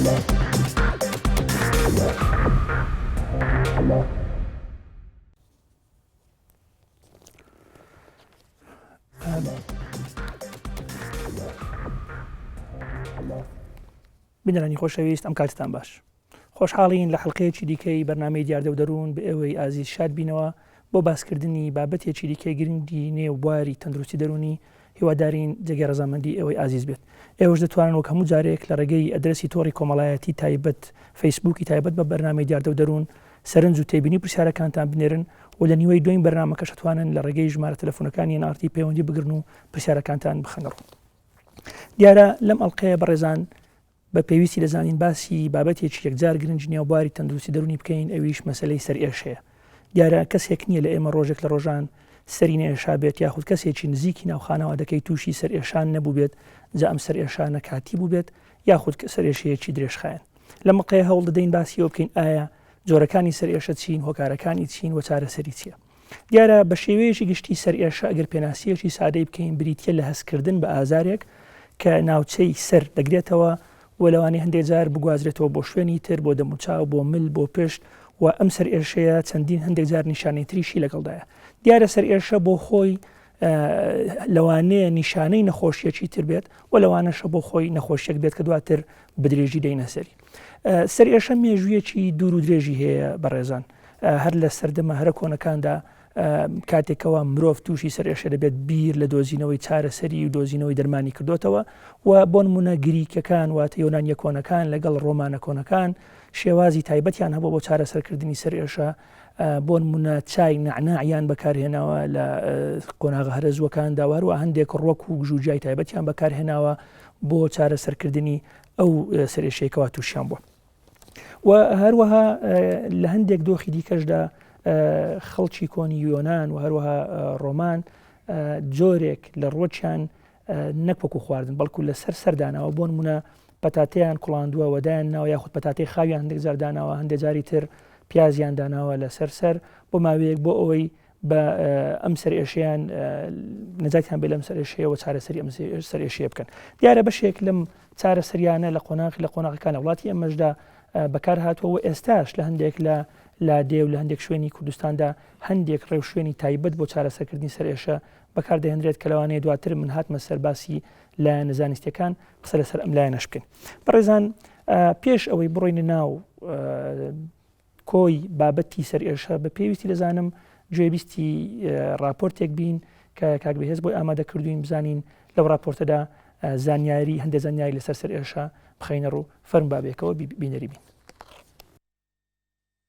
بینەرانی خۆشەویست، ئەم کاتتان باش. خۆشحاڵین لە حەڵقەیەکی دیکەی بەرنامەی دیاردە و دەروون بە ئێوەی ئازیز شاد بینەوە بۆ باسکردنی بابەتێکی دیکەی گرنگی نێو بواری تەندروستی دەرونی. هیوادارین جێگەی ڕەزامەندی ئێوەی ئازیز بێت. ئێوەش دەتوانن وەک هەموو جارێک لە ڕێگەی ئەدرەسی تۆڕی کۆمەڵایەتی تایبەت فەیسبووکی تایبەت بە بەرنامەی دیاردە و دەروون سەرنج و تێبینی پرسیارەکانتان بنێرن و لە نیوەی دوین بەرنامەکەش دەتوانن لە ڕێگەی ژمارە تەلەفۆنەکانی NRT پەیوەندی بگرن و پرسیارەکانتان بخەنەڕۆ. دیارە لەم ئەڵقەیە بەڕێزان بە پێویستی دەزانین باسی بابەتێکی یەکجار گرنگ نێوبواری تەندروستی دەرونی بکەین، ئەویش مەسەلەی سەرئێشەیە. دیارە کەسێک نییە لە ئێمە ڕۆژێک لە ڕۆژان سەری نەئێشا بێت یاخود کەسێکی نزیکی ناوخانەوە دەکەی تووشی سەرئێشان نەبوو بێت، جا ئەم سەرئێشانە کاتی بوو بێت یاخود سەرئێشەیەکی درێژخایەن. لە مەقەیە هەوڵ دەدەین باسیەوە بکەین ئایا جۆرەکانی سەرئێشە چین، هۆکارەکانی چین و چارەسەری چییە. دیارە بە شێوەیەکی گشتی سەرئێشە ئەگەر پێناسیەکی سادەی بکەین بریتە لە هەستکردن بە ئازارێک کە ناوچەی سەر دەگرێتەوە و لەوانەیە هەندێک جار بگوازرێتەوە بۆ شوێنی تر، بۆ دەموچاو، بۆ مل، بۆ پشت و ئەم سەرئێشەیە چەندین هەندێک جار نیشانەی تریشی لەگەڵدایە. دیارە سەرئێشە بۆ خۆی لەوانەیە نیشانەی نەخۆشیەکی تر بێت و لەوانەشە بۆ خۆی نەخۆشیەک بێت کە دواتر بدرێژی دەینە سەری. سەرئێشە مێژوویەکی دوور و درێژی هەیە بەڕێزان. هەر لە سەردەمە هەرە کۆنەکاندا کاتێکەوە مرۆڤ تووشی سەرئێشە دەبێت بیر لە دۆزینەوەی چارەسەری و دۆزینەوەی دەرمانی کردوتەوە و بۆ نمونە گریکەکان واتە یۆنانیە کۆنەکان لەگەڵ ڕۆمانە کۆنەکان شێوازی تایبەتیان هەبوو بۆ چارەسەرکردنی سەرئێشە. بۆ نمونە چای نعناعیان بەکارهێناوە لە قۆناغە هەرزوەکاندا، وهەروە هەندێک ڕۆک و گژوجای تایبەتیان بەکارهێناوە بۆ چارەسەرکردنی ئەو سەرئێشەیەکەوە تووشیان بووە. و هەروەها لە هەندێک دۆخی دیکەشدا خەڵکی کۆنی یۆنان و هەروەها ڕۆمان جۆرێک لە ڕۆچیان نەک وەکو خواردن بەڵکو لەسەر سەردانەوە، بۆ نمونە پەتاتەیان کوڵاندووە وەدایان ناوە یاخود پەتاتەی خاویان هەندێک زارداناوە، هەندێک جاری تر پیازیان داناوە لە سەر بۆ ماوەیەک بۆ ئەوەی بە ئەم سەرئێشەیان نەجاتیان بێ لەم سەرئێشەیە و چارەسەری ئەم سەرئێشەیە بکەن. دیارە بەشێک لەم چارەسەریانە لە قۆناغەکان لە وڵاتی ئەمەشدا بەکار هاتووە و ئێستاش لە هەندێک لە لادێ و لە هەندێک شوێنی کوردستاندا هەندێک ڕێو شوێنی تایبەت بۆ چارەسەرکردنی سەرئێشە بەکاردەهێنرێت کە لەوانەیە دواتر من هاتمە سەرباسی لایەنە زانستیەکان قسە لەسەر ئەم لایەنەش بکەین. بەڕێزان، پێش ئەوەی بڕۆینە ناو کۆی بابەتی سەرئێشە بە پێویستی دەزانم گوێبیستی راپۆرتێک بین کە کاک بەهێز بۆی ئامادە کردوین بزانین لەو راپۆرتەدا زانیاری هەندێک زانیاری لەسەر سەرئێشە بخەینە ڕوو فەرم بابێکەوە بینەری بین.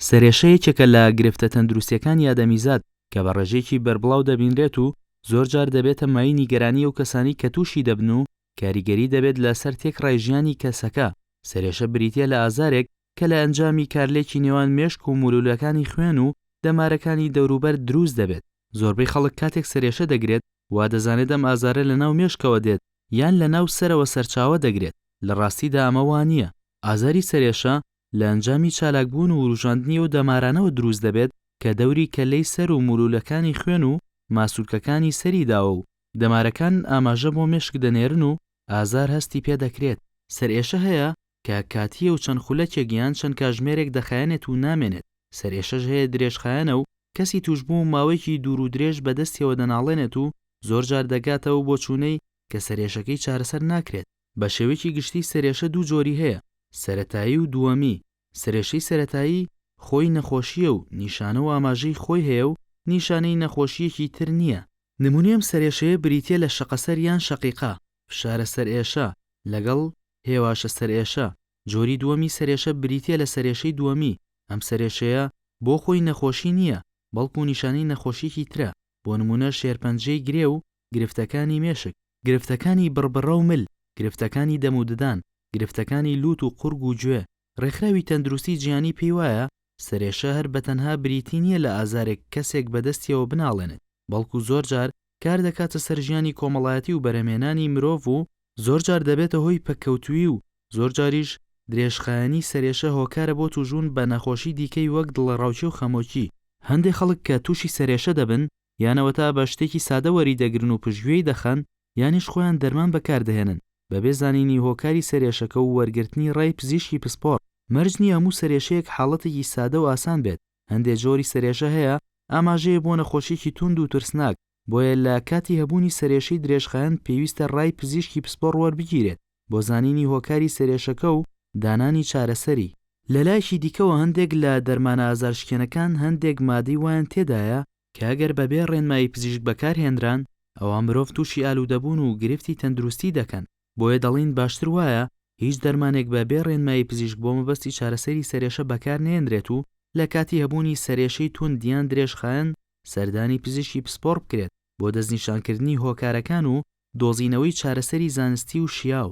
سەرئێشەیەکێکە لە گرفتە تەندروستیەکانی ئادەمیزاد کە بە ڕێژەیەکی بەربڵاو دەبینرێت و زۆر جار دەبێتە مای نیگەرانی و کەسانی کە تووشی دەبن و کاریگەری دەبێت لەسەر تێکڕای ژیانی کەسەکە. سەرئێشە بریتە لە ئازارێک کە لە ئەنجامی کارلێکی نێوان مێشک و مولولەکانی خوێن و دەمارەکانی دەوروبەر دروست دەبێت. زۆربەی خەڵک کاتێک سەرئێشە دەگرێت وا دەزانێت ئەم ئازارە لە ناو مێشکەوە دێت یان لە ناو سەرەوە سەرچاوە دەگرێت. لە ڕاستیدا ئەمە وان نییە. ئازاری سەرئێشە لە ئەنجامی چالاکبوون و وروژاندنی و دەمارانەوە دروست دەبێت کە دەوری کەلەی سەر و مولولەکانی خوێن و ماسوولکەکانی سەریداوە و دەمارەکان ئاماژە بۆ مێشک دەنێرن و ئازار هەستی پێ دەکرێت. سەرئێشە هەیە کە کاتیە و چەند خولەکێکیان چەند کاژمێرێک دەخایەنێت و نامێنێت. سەرئێشەش هەیە درێژخایەنە و کەسی توشبوو ماوەیەکی دوور و درێژ بەدەستیەوە دەناڵێنێت و زۆر جار دەگاتەوە بۆ چوونەی کە سەرئێشەکەی چارەسەر ناکرێت. بە شێوەیەکی گشتی سەرئێشە دوو جۆری هەیە، سەرەتایی و دووەمی. سەرئێشەی سەرەتایی خۆی نەخۆشیە و نیشانە و ئاماژەی خۆی هەیە و نیشانەی نەخۆشیەکی تر نییە. نمونەی ئەم سەرئێشەیە بریتیە لە شەقەسەر یان شەقیقا، فشارە سەرئێشە لەگەڵ هێواشە سەرئێشە. جۆری دووەمی سەرئێشە بریتیە لە سەرئێشەی دووەمی. ئەم سەرئێشەیە بۆ خۆی نەخۆشی نییە بەڵکو نیشانەی نەخۆشیەکی ترە، بۆ نمونە شێرپەنجەی گرێ و گرفتەکانی مێشک، گرفتەکانی بڕبڕە و مل، گرفتەکانی دەم و ددان، گرفتەکانی لوت و قورگ و گوێ. ڕێکخراوی تەندروستی جیهانی پێی وایە سەرئێشە هەر بەتەنها بریتی نییە لە ئازارێک کەسێک بەدەستیەوە بناڵێنێت، بەڵکو زۆر جار کار دەکاتە سەر ژیانی کۆمەڵایەتی و بەرهەمێنانی مرۆڤ و زۆر جار دەبێتە هۆی پەککەوتووی و زۆر جاریش درێژخایەنی سەرئێشە هۆکارە بۆ توژون بە نەخۆشی دیکەی وەک دڵەڕاوچی و خەمۆکی. هەندێک خەڵک کە تووشی سەرئێشە دەبن یانەوە تا بە شتێکی سادە وەری دەگرن و پشتگوێی دەخەن یانیش خۆیان دەرمان بەکاردەهێنن بەبێ زانینی هۆکاری سەرێشەکە و وەرگرتنی ڕای پزیشکی پسپۆڕ. مەرج نییە هەموو سەرێشەیەک حاڵەتێکی سادە و ئاسان بێت. هەندێک جۆری سەرێشە هەیە ئاماژەیە بۆ نەخۆشیێکی توند و ترسناک، بۆیە لە کاتی هەبوونی سەرێشەی درێژخایەن پێویستە ڕای پزیشکی پسپۆڕ وەربگیرێت بۆ زانینی هۆکاری سەرێشەکە و دانانی چارەسەری. لە لایشی دیکەوە هەندێک لە دەرمانە ئازارشکێنەکان هەندێک مادەی وایان تێدایە کە ئەگەر بەبێ ڕێنمایی پزیشک بەکارهێنران ئەوە مرۆڤ تووشی ئالوودەبوون و گرفتی تەندروستی دەکەن. بۆیە دەڵین باشتر وایە هیچ دەرمانێک بەبێ ڕێنمایی پزیشک بۆ مەبەستی چارەسەری سەرێشە بەکار نێنرێت و لە کاتی هەبوونی سەرێشەی توندیان درێژخایەن سەردانی پزیشکی پسپۆڕ بکرێت بۆ دەستنیشانکردنی هۆکارەکان و دۆزینەوەی چارەسەری زانستی و شیاو.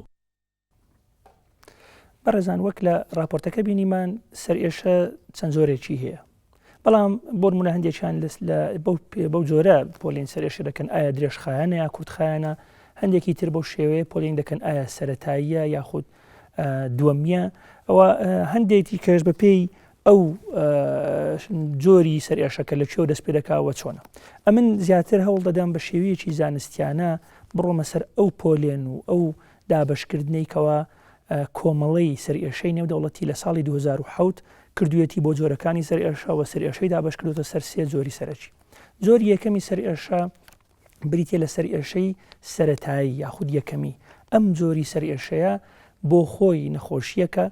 بەڕێزان وەک لە راپۆرتەکە بینیمان سەرێشە چەند زۆرێکی هەیە، بەڵام بۆ نمونە هەندێکیان بەو جۆرە پۆلین سەرێشە دەکەن ئایا درێژخایەنە یا کووتخایەنە، هەندێکی تر بەو شێوەیە پۆلین دەکەن ئایا سەرەتاییە یاخود دووەمیە. ئەوە هەندێکی کەش بە پێی ئەو جۆری سەرێشەکە لە کوێ دەست پێ دەکاوە چۆنە. ئەمن زیاتر هەوڵ دەدەم بە شێوەیەکی زانستیانە بڕۆمە سەر ئەو پۆلێن و ئەو دابەشکردنەی کەوە کۆمەڵەی سەرێشەی نێودەوڵەتی لە ساڵی 2007 کردوێتی بۆ جۆرەکانی سەرێشەوە سەرێشەی دابەشکردوتە سەر سێ جۆری سەرەکی. جۆری یەکەمی سەرێشە بریتە لە سەرێشەی سەرەتایی یاخود یەکەمی. ئەم جۆری سەرێشەیە بۆ خۆی نەخۆشیەکە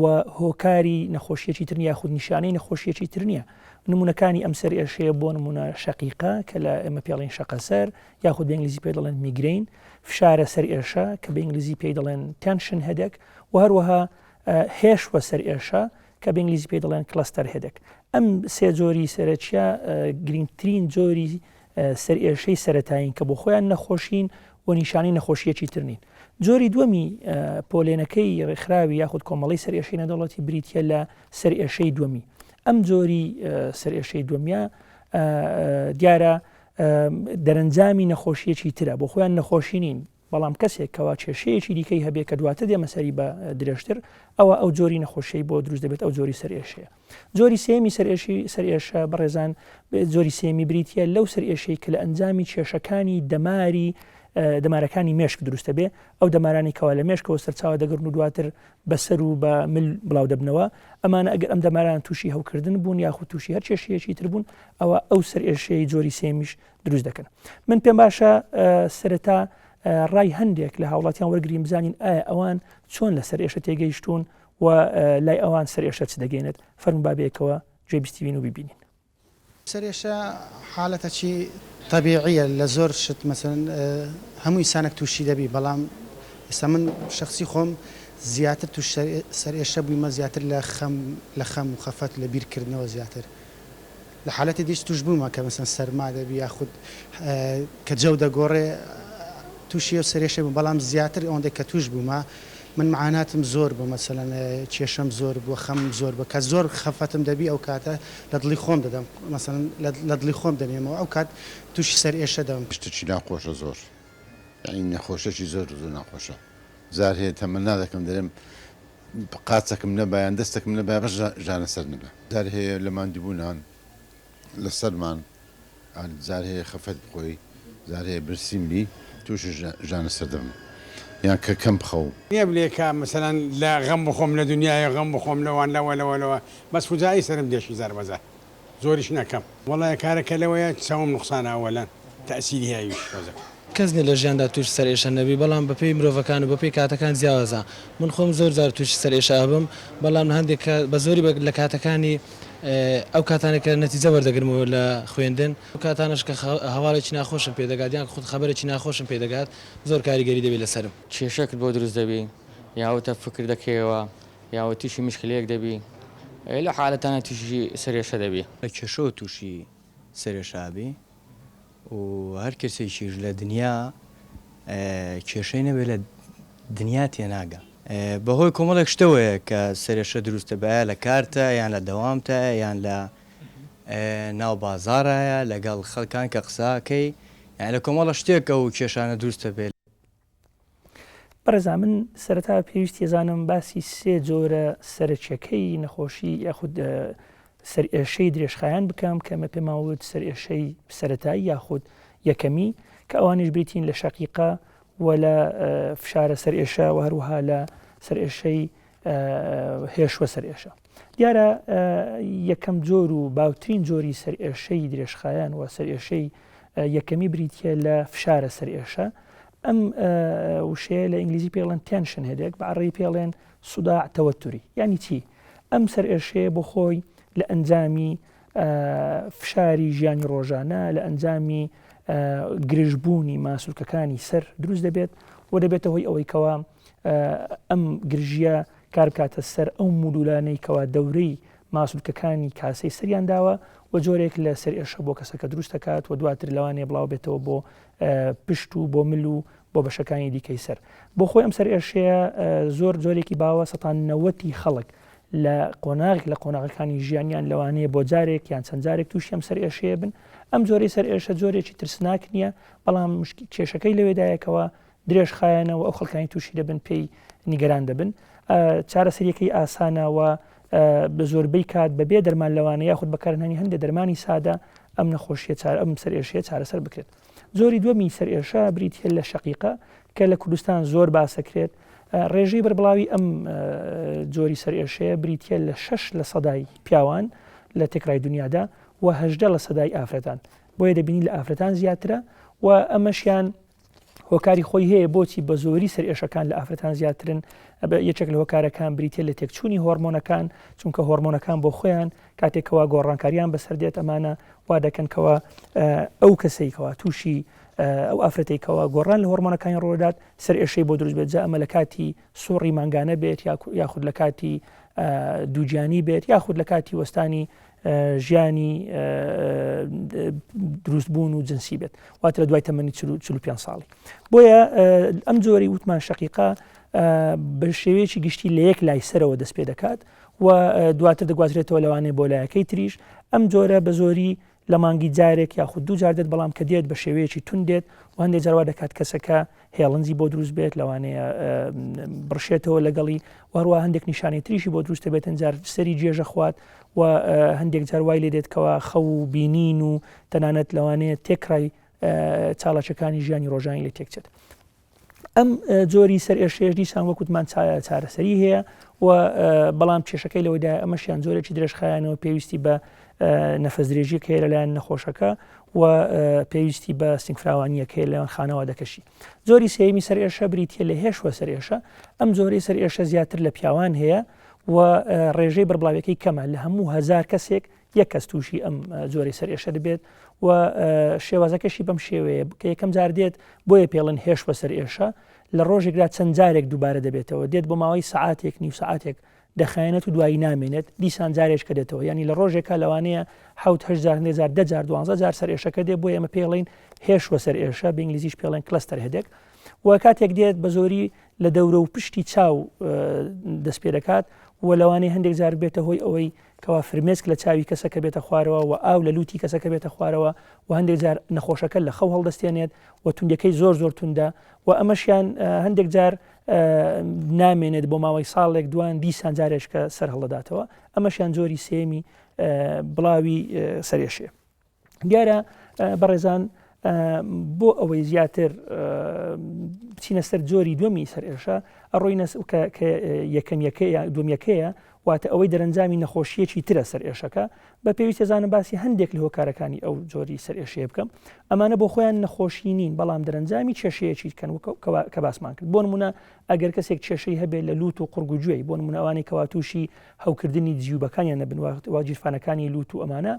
و هۆکاری نەخۆشیەکی تر یاخود نیشانەی نەخۆشیەکی تر نییە. نمونونەکانی ئەم سەرێشەیە بۆ نمونە شەقیقە کە لە ئێمە پێڵین شەقەسەر یاخود بە ئینگلیزی پێ دەڵێن میگرین، فشارە سەرێشە کە بە ئینگلیزی پێی دەڵێن تەنشن هێدێک، و هەروەها هێشوە سەرێشە کە بە ئینگلیزی پێی دەڵێن کلەستەر هێدێک. ئەم سێ جۆری سەرەکیە گرنگترین جۆری سەرێشەی سەرەتایین کە بۆ خۆیان نەخۆشین و نیشانی نەخۆشیەکی تر نین. جۆری دووەمی پۆلێنەکەی ڕێکخراوی یاخود کۆمەڵی سەرێشەی نەدەوڵەتی بریتە لە سەرێشەی دووەمی. ئەم جۆری سەرێشەی دووەمیە دیارە دەرەنجامی نەخۆشیەکی ترە، بۆ خۆیان نەخۆشی نین، بەڵام کەسێک کەوا کێشەیەکی دیکەی هەبێ کە دواتر دێمەسەری بە درێژتر ئەوە ئەو جۆری نەخۆشیی بۆ دروست دەبێت ئەو جۆری سەرێشەیە. جۆری سێمی سەرێشە بەڕێزان جۆری سێمی بریتە لەو سەرێشەی کە لە ئەنجامی کێشەکانی دەمارەکانی مێشک دروستە بێ، ئەو دەمارانی کەوا لە مێشکەوە سەرچاوە دەگرن و دواتر بەسەر و بە مل بڵاو دەبنەوە. ئەمانە ئەگەر ئەم دەماران تووشی هەوکردن بوون یاخود تووشی هەر کێشەیەکی تر بوون ئەوە ئەو سەرێشەی جۆری سێمیش دروست دەکەن. من پێم باشە سەرەتا ڕای هەندێک لە هاوڵاتیان وەرگریم بزانین ئایا ئەوان چۆن لە سەرێشە تێگەیشتون و لای ئەوان سەرێشە چ دەگەێنێت. فەرمون بابێکەوە گوێبیستیبین و ببینین. سەرێشە حاڵەتەکی طبیعیە لە زۆر شت مەسەن هەموو ئینسانێک تووشی دەبی، بەڵام ئێستا من شخصی خۆم زیاتر توش سەرێشە بوویمە زیاتر لە خەم و خەفەت لە بیرکردنەوە زیاتر. لە حالەتی دیش توش بوومە کە مەسەن سەرما دەبی یاخود کە جەو دەگۆڕێ تووشی و سەرێشە بوو، بەڵام زیاتر ئەوەندەی کە توش بوومە من معاناتم زۆر بوو، مەسەلەن کێشەم زۆر بووە، خەم زۆر بوو کە زۆر خەفەتم دەبی ئەو کاتە لە دڵی خۆم دەدەم، مەسەلەن لە دڵی خۆم دەمێمەوە ئەو کات تووشی سەرێشە دەبم. شتێکی ناخۆشە زۆر، یعنی نەخۆشەکی زۆر ناخۆشە. زار هەیە تەمەنا دەکەم دەرێم قاچەکەم نەبایان دەستێکم نەبای بەش ژانە سەر نەبە. زار هەیە لە ماندووبوونان لە سەرمان، زار هەیە خەفەت بخۆی، زار هەیە برسیم بی تووشی ژانە سەر دەبم. یان کە کەم بخەو نییە بلێکە مەسەلەن لە غەم بخۆم لە دنیای غەم بخۆم لەوان لەوە بەس فوجایی سرم دێشی زار بەزار زۆریش نەکەم. وەڵایە کارەکە لەوەیە چاوم نوقسانە ئەوەلەن تەئسیری هەیەویش بەزە. کەس نیە لە ژیاندا توش سەرێشە نەبی، بەڵام بەپێی مرۆڤەکان و بەپێی کاتەکان جیاوازە. من خۆم زۆر جار توش سەرێشە هەبم، بەڵام هەندێک بە زۆری لە کاتەکانی ئەو کاتانێکە نەتیجە وەردەگرمەوە لە خوێندن و کاتانش کە هەواڵێکی ناخۆشم پێدەگات یان خودت خەبەرێکی ناخۆشم پێدەگات زۆر کاریگەری دەبێت لەسرم. کێشەکت بۆ دروست دەبی یاوەتە فکر دەکەوە یاوە تووشی مشکلەیەک دەبی، لە حالەتانە تووشی سەرێشە دەبی. کێشە و تووشی سەرێشابی و هەر کەسێکیش لە دنیا کێشەی نەبێت لە دنیا تێناگە. بەهۆی کۆمەڵێک شتەوەیە کە سەرێشە دروستە بە لە کارتە یان لە دەوامتە یان لە ناو بازارایە لەگەڵ خەڵکان کە قساکەی یان لە کۆمەڵە شتێکە و کێشانە دروستە بێت. بەڕێزا من سەرەتا پێویست ێزانم باسی سێ جۆرە سەرچیەکەی نەخۆشی یاخود سەرێشەی درێژخایەن بکەم کە مە پێماوت سەرێشەی سەرەتایی یاخود یەکەمی کە ئەوانش بریتین لە شەقیقە و لە فشارە سەر ئێشە و هەروها لە سەر ئێشەی هێشوە سەر ئێشە. دیارە یەکەم جۆر و باوترین جۆری سەر ئێشەی درێژخایەن و سەر ئێشەی یەکەمی بریتە لە فشارە سەر ئێشە. ئەم وشەیە لە ئینگلیزی پێڵێن تێنشن هێدێک بە عەرەبی پێڵێن سوداع تەوەتوری. یعنی چی؟ ئەم سەر ئێشەیە بۆ خۆی لە ئەنجامی فشاری ژیانی ڕۆژانە، لە ئەنجامی گرژبوونی ماسوولکەکانی سەر دروست دەبێت و دەبێتە هۆی ئەوەی کەوا ئەم گرژیە کار بکاتە سەر ئەو مولولانەی کەوا دەورەی ماسوولکەکانی کاسەی سەریان داوە و جۆرێک لە سەر ئێشە بۆ کەسەکە دروست دەکات و دواتر لەوانێ بڵاو بێتەوە بۆ پشت و بۆ مل و بۆ بەشەکانی دیکەی سەر. بۆ خۆی ئەم سەر ئێشەیە زۆر جۆرێکی باوە 90 خەڵک لە قۆناغەکانی ژیانیان لەوانەیە بۆ جارێک یان چەند جارێک تووشی ئەم سەر ئێشەیە بن. ئەم جۆرەی سەر ئێشە جۆرێکی ترسناک نییە، بەڵام کێشەکەی لەوێدایەکەوە درێژخایەنەوە ئەو خەڵکانی تووشی دەبن پێی نیگەران دەبن. چارەسەریەکەی ئاسانەوە بە زۆربەی کات بەبێ دەرمان لەوانەیە یاخود بەکارهێنانی هەندێک دەرمانی سادە ئەم نەخۆشیە ئەم سەر ئێشەیە چارەسەر بکرێت. زۆری دووەمی سەر ئێشە بریتە لە شەقیقە کە لە کوردستان زۆر باسەکرێت. ڕێژەی بەربڵاوی ئەم جۆری سەر ئێشەیە بریتە لە 6% پیاوان لە تێکرای دنیادا و 18% ئافرەتان. بۆیە دەبینی لە ئافرەتان زیاترە و ئەمەشیان هۆکاری خۆی هەیە بۆچی بە زۆری سەر ئێشەکان لە ئافرەتان زیاترن. یەکێک لە هۆکارەکان بریتە لە تێکچوونی هۆرمۆنەکان، چونکە هۆرمۆنەکان بۆ خۆیان کاتێکەوە گۆڕانکاریان بەسەردێت ئەمانە وا دەکەنکەوە ئەو کەسێکەوە تووشی ئەو ئافرەتێکەوە گۆڕان لە هۆرمۆنەکانی ڕۆدات سەر ئێشەی بۆ دروست بێت. جا ئەمە لە کاتی سوڕی مانگانە بێت یاخود لە کاتی دووجیانی بێت یاخود لە کاتی وەستانی ژیانی دروستبوون و جنسی بێت، واتە لە دوای تەمەنی 45 ساڵی. بۆیە ئەم جۆری وتمان شەقیقە بە شێوەیەکی گشتی لە یەک لای سەرەوە دەست پێ دەکات و دواتر دەگوازرێتەوە لەوانەیە بۆ لایەکەی تریش. ئەم جۆرە بە زۆری لە مانگی جارێک یاخود دوو جار دێت، بەڵام کە دێت بە شێوەیەکی تون دێت و هەندێک جاروا دەکات کەسەکە هێڵنجی بۆ دروست بێت، لەوانەیە بڕشێتەوە لەگەڵی وەروە هەندێک نیشانەی تریشی بۆ دروستە بێت، ئەنجار سەری جێژە خوات و هەندێک جار وای لێ دێتکەوە خەو و بینین و تەنانەت لەوانەیە تێکڕای چاڵەچەکانی ژیانی ڕۆژانی لێ تێکچێت. ئەم جۆری سەر ئێشەیەش دیسان وەکوتمان چارەسەری هەیە و بەڵام کێشەکەی لەوەدا ئەمەشیان زۆرێکی درێژخایەنەوە پێویستی بە نەفەسدرێژیەکە لە لایەن نەخۆشەکە و پێویستی بە سنگفراوانیەکە لەوان خانەوە دەکەشی. زۆری سێمی سەر ئێشە بریتە لە هێشوە سەر ئێشە. ئەم جۆری سەر ئێشە زیاتر لە پیاوان هەیە و ڕێژەی بەربڵاویەکەی کەمە، لە هەموو 1000 کەسێک یەک کەس تووشی ئەم جۆری سەر ئێشە دەبێت و شێوازەکەشی بەم شێوەیە کە یەکەم جار دێت بۆیە پێڵن هێشوە سەر ئێشە لە ڕۆژێکدا چەند جارێک دووبارە دەبێتەوە، دێت بۆ ماوەی سعاتێک نیو سعاتێک دەخایەنێت و دوایی نامێنێت، دیسان جارێک کە دێتەوە، ینی لە ڕۆژێکە لەوانەیە 10,000 سەر ئێشەکە دێت، بۆ ئێمە پێڵین هێشوە سەر ئێشە، بە ئینگلیزیش پێڵێن کلەستەر هێدێک و کاتێک دێت بە زۆری لە دەورە و پشتی چاو دەست پێ دەکات و لەوانەیە هەندێک جار بێتە هۆی ئەوەی کەوا فرمێسک لە چاوی کەسەکە بێتە خوارەوە و ئاو لە لوتی کەسەکە بێتە خوارەوە و هەندێک جار نەخۆشەکە لە خەو هەڵدەستێنێت و توندەکەی زۆر توندە و ئەمەشیان هەندێک جار نامێنێت بۆ ماوەی ساڵێک دوان دیسان جارێشکە سەر هەڵدەداتەوە. ئەمەشیان جۆری سێمی بڵاوی سەر ئێشەیە. دیارە بەڕێزان بۆ ئەوەی زیاتر بچینە سەر جۆری دووەمی سەر ئێشە ئەڕۆینە کە دووەمیەکەیە واتە ئەوەی دەرەنجامی نەخۆشیەکی ترە سەر ئێشەکە بە پێویستە زانم باسی هەندێک لە هۆکارەکانی ئەو جۆری سەر ئێشەیە بکەم. ئەمانە بۆ خۆیان نەخۆشی نین، بەڵام دەرەنجامی کێشەیەکی کەن کە باسمان کرد. بۆ نمونە ئەگەر کەسێک کێشەی هەبێت لە لوت و قورگ و گوێی، بۆ نمونە ئەوانەی کەوا تووشی هەوکردنی جیوبەکانیان نەبن وا جیرفانەکانی لوت و ئەمانە،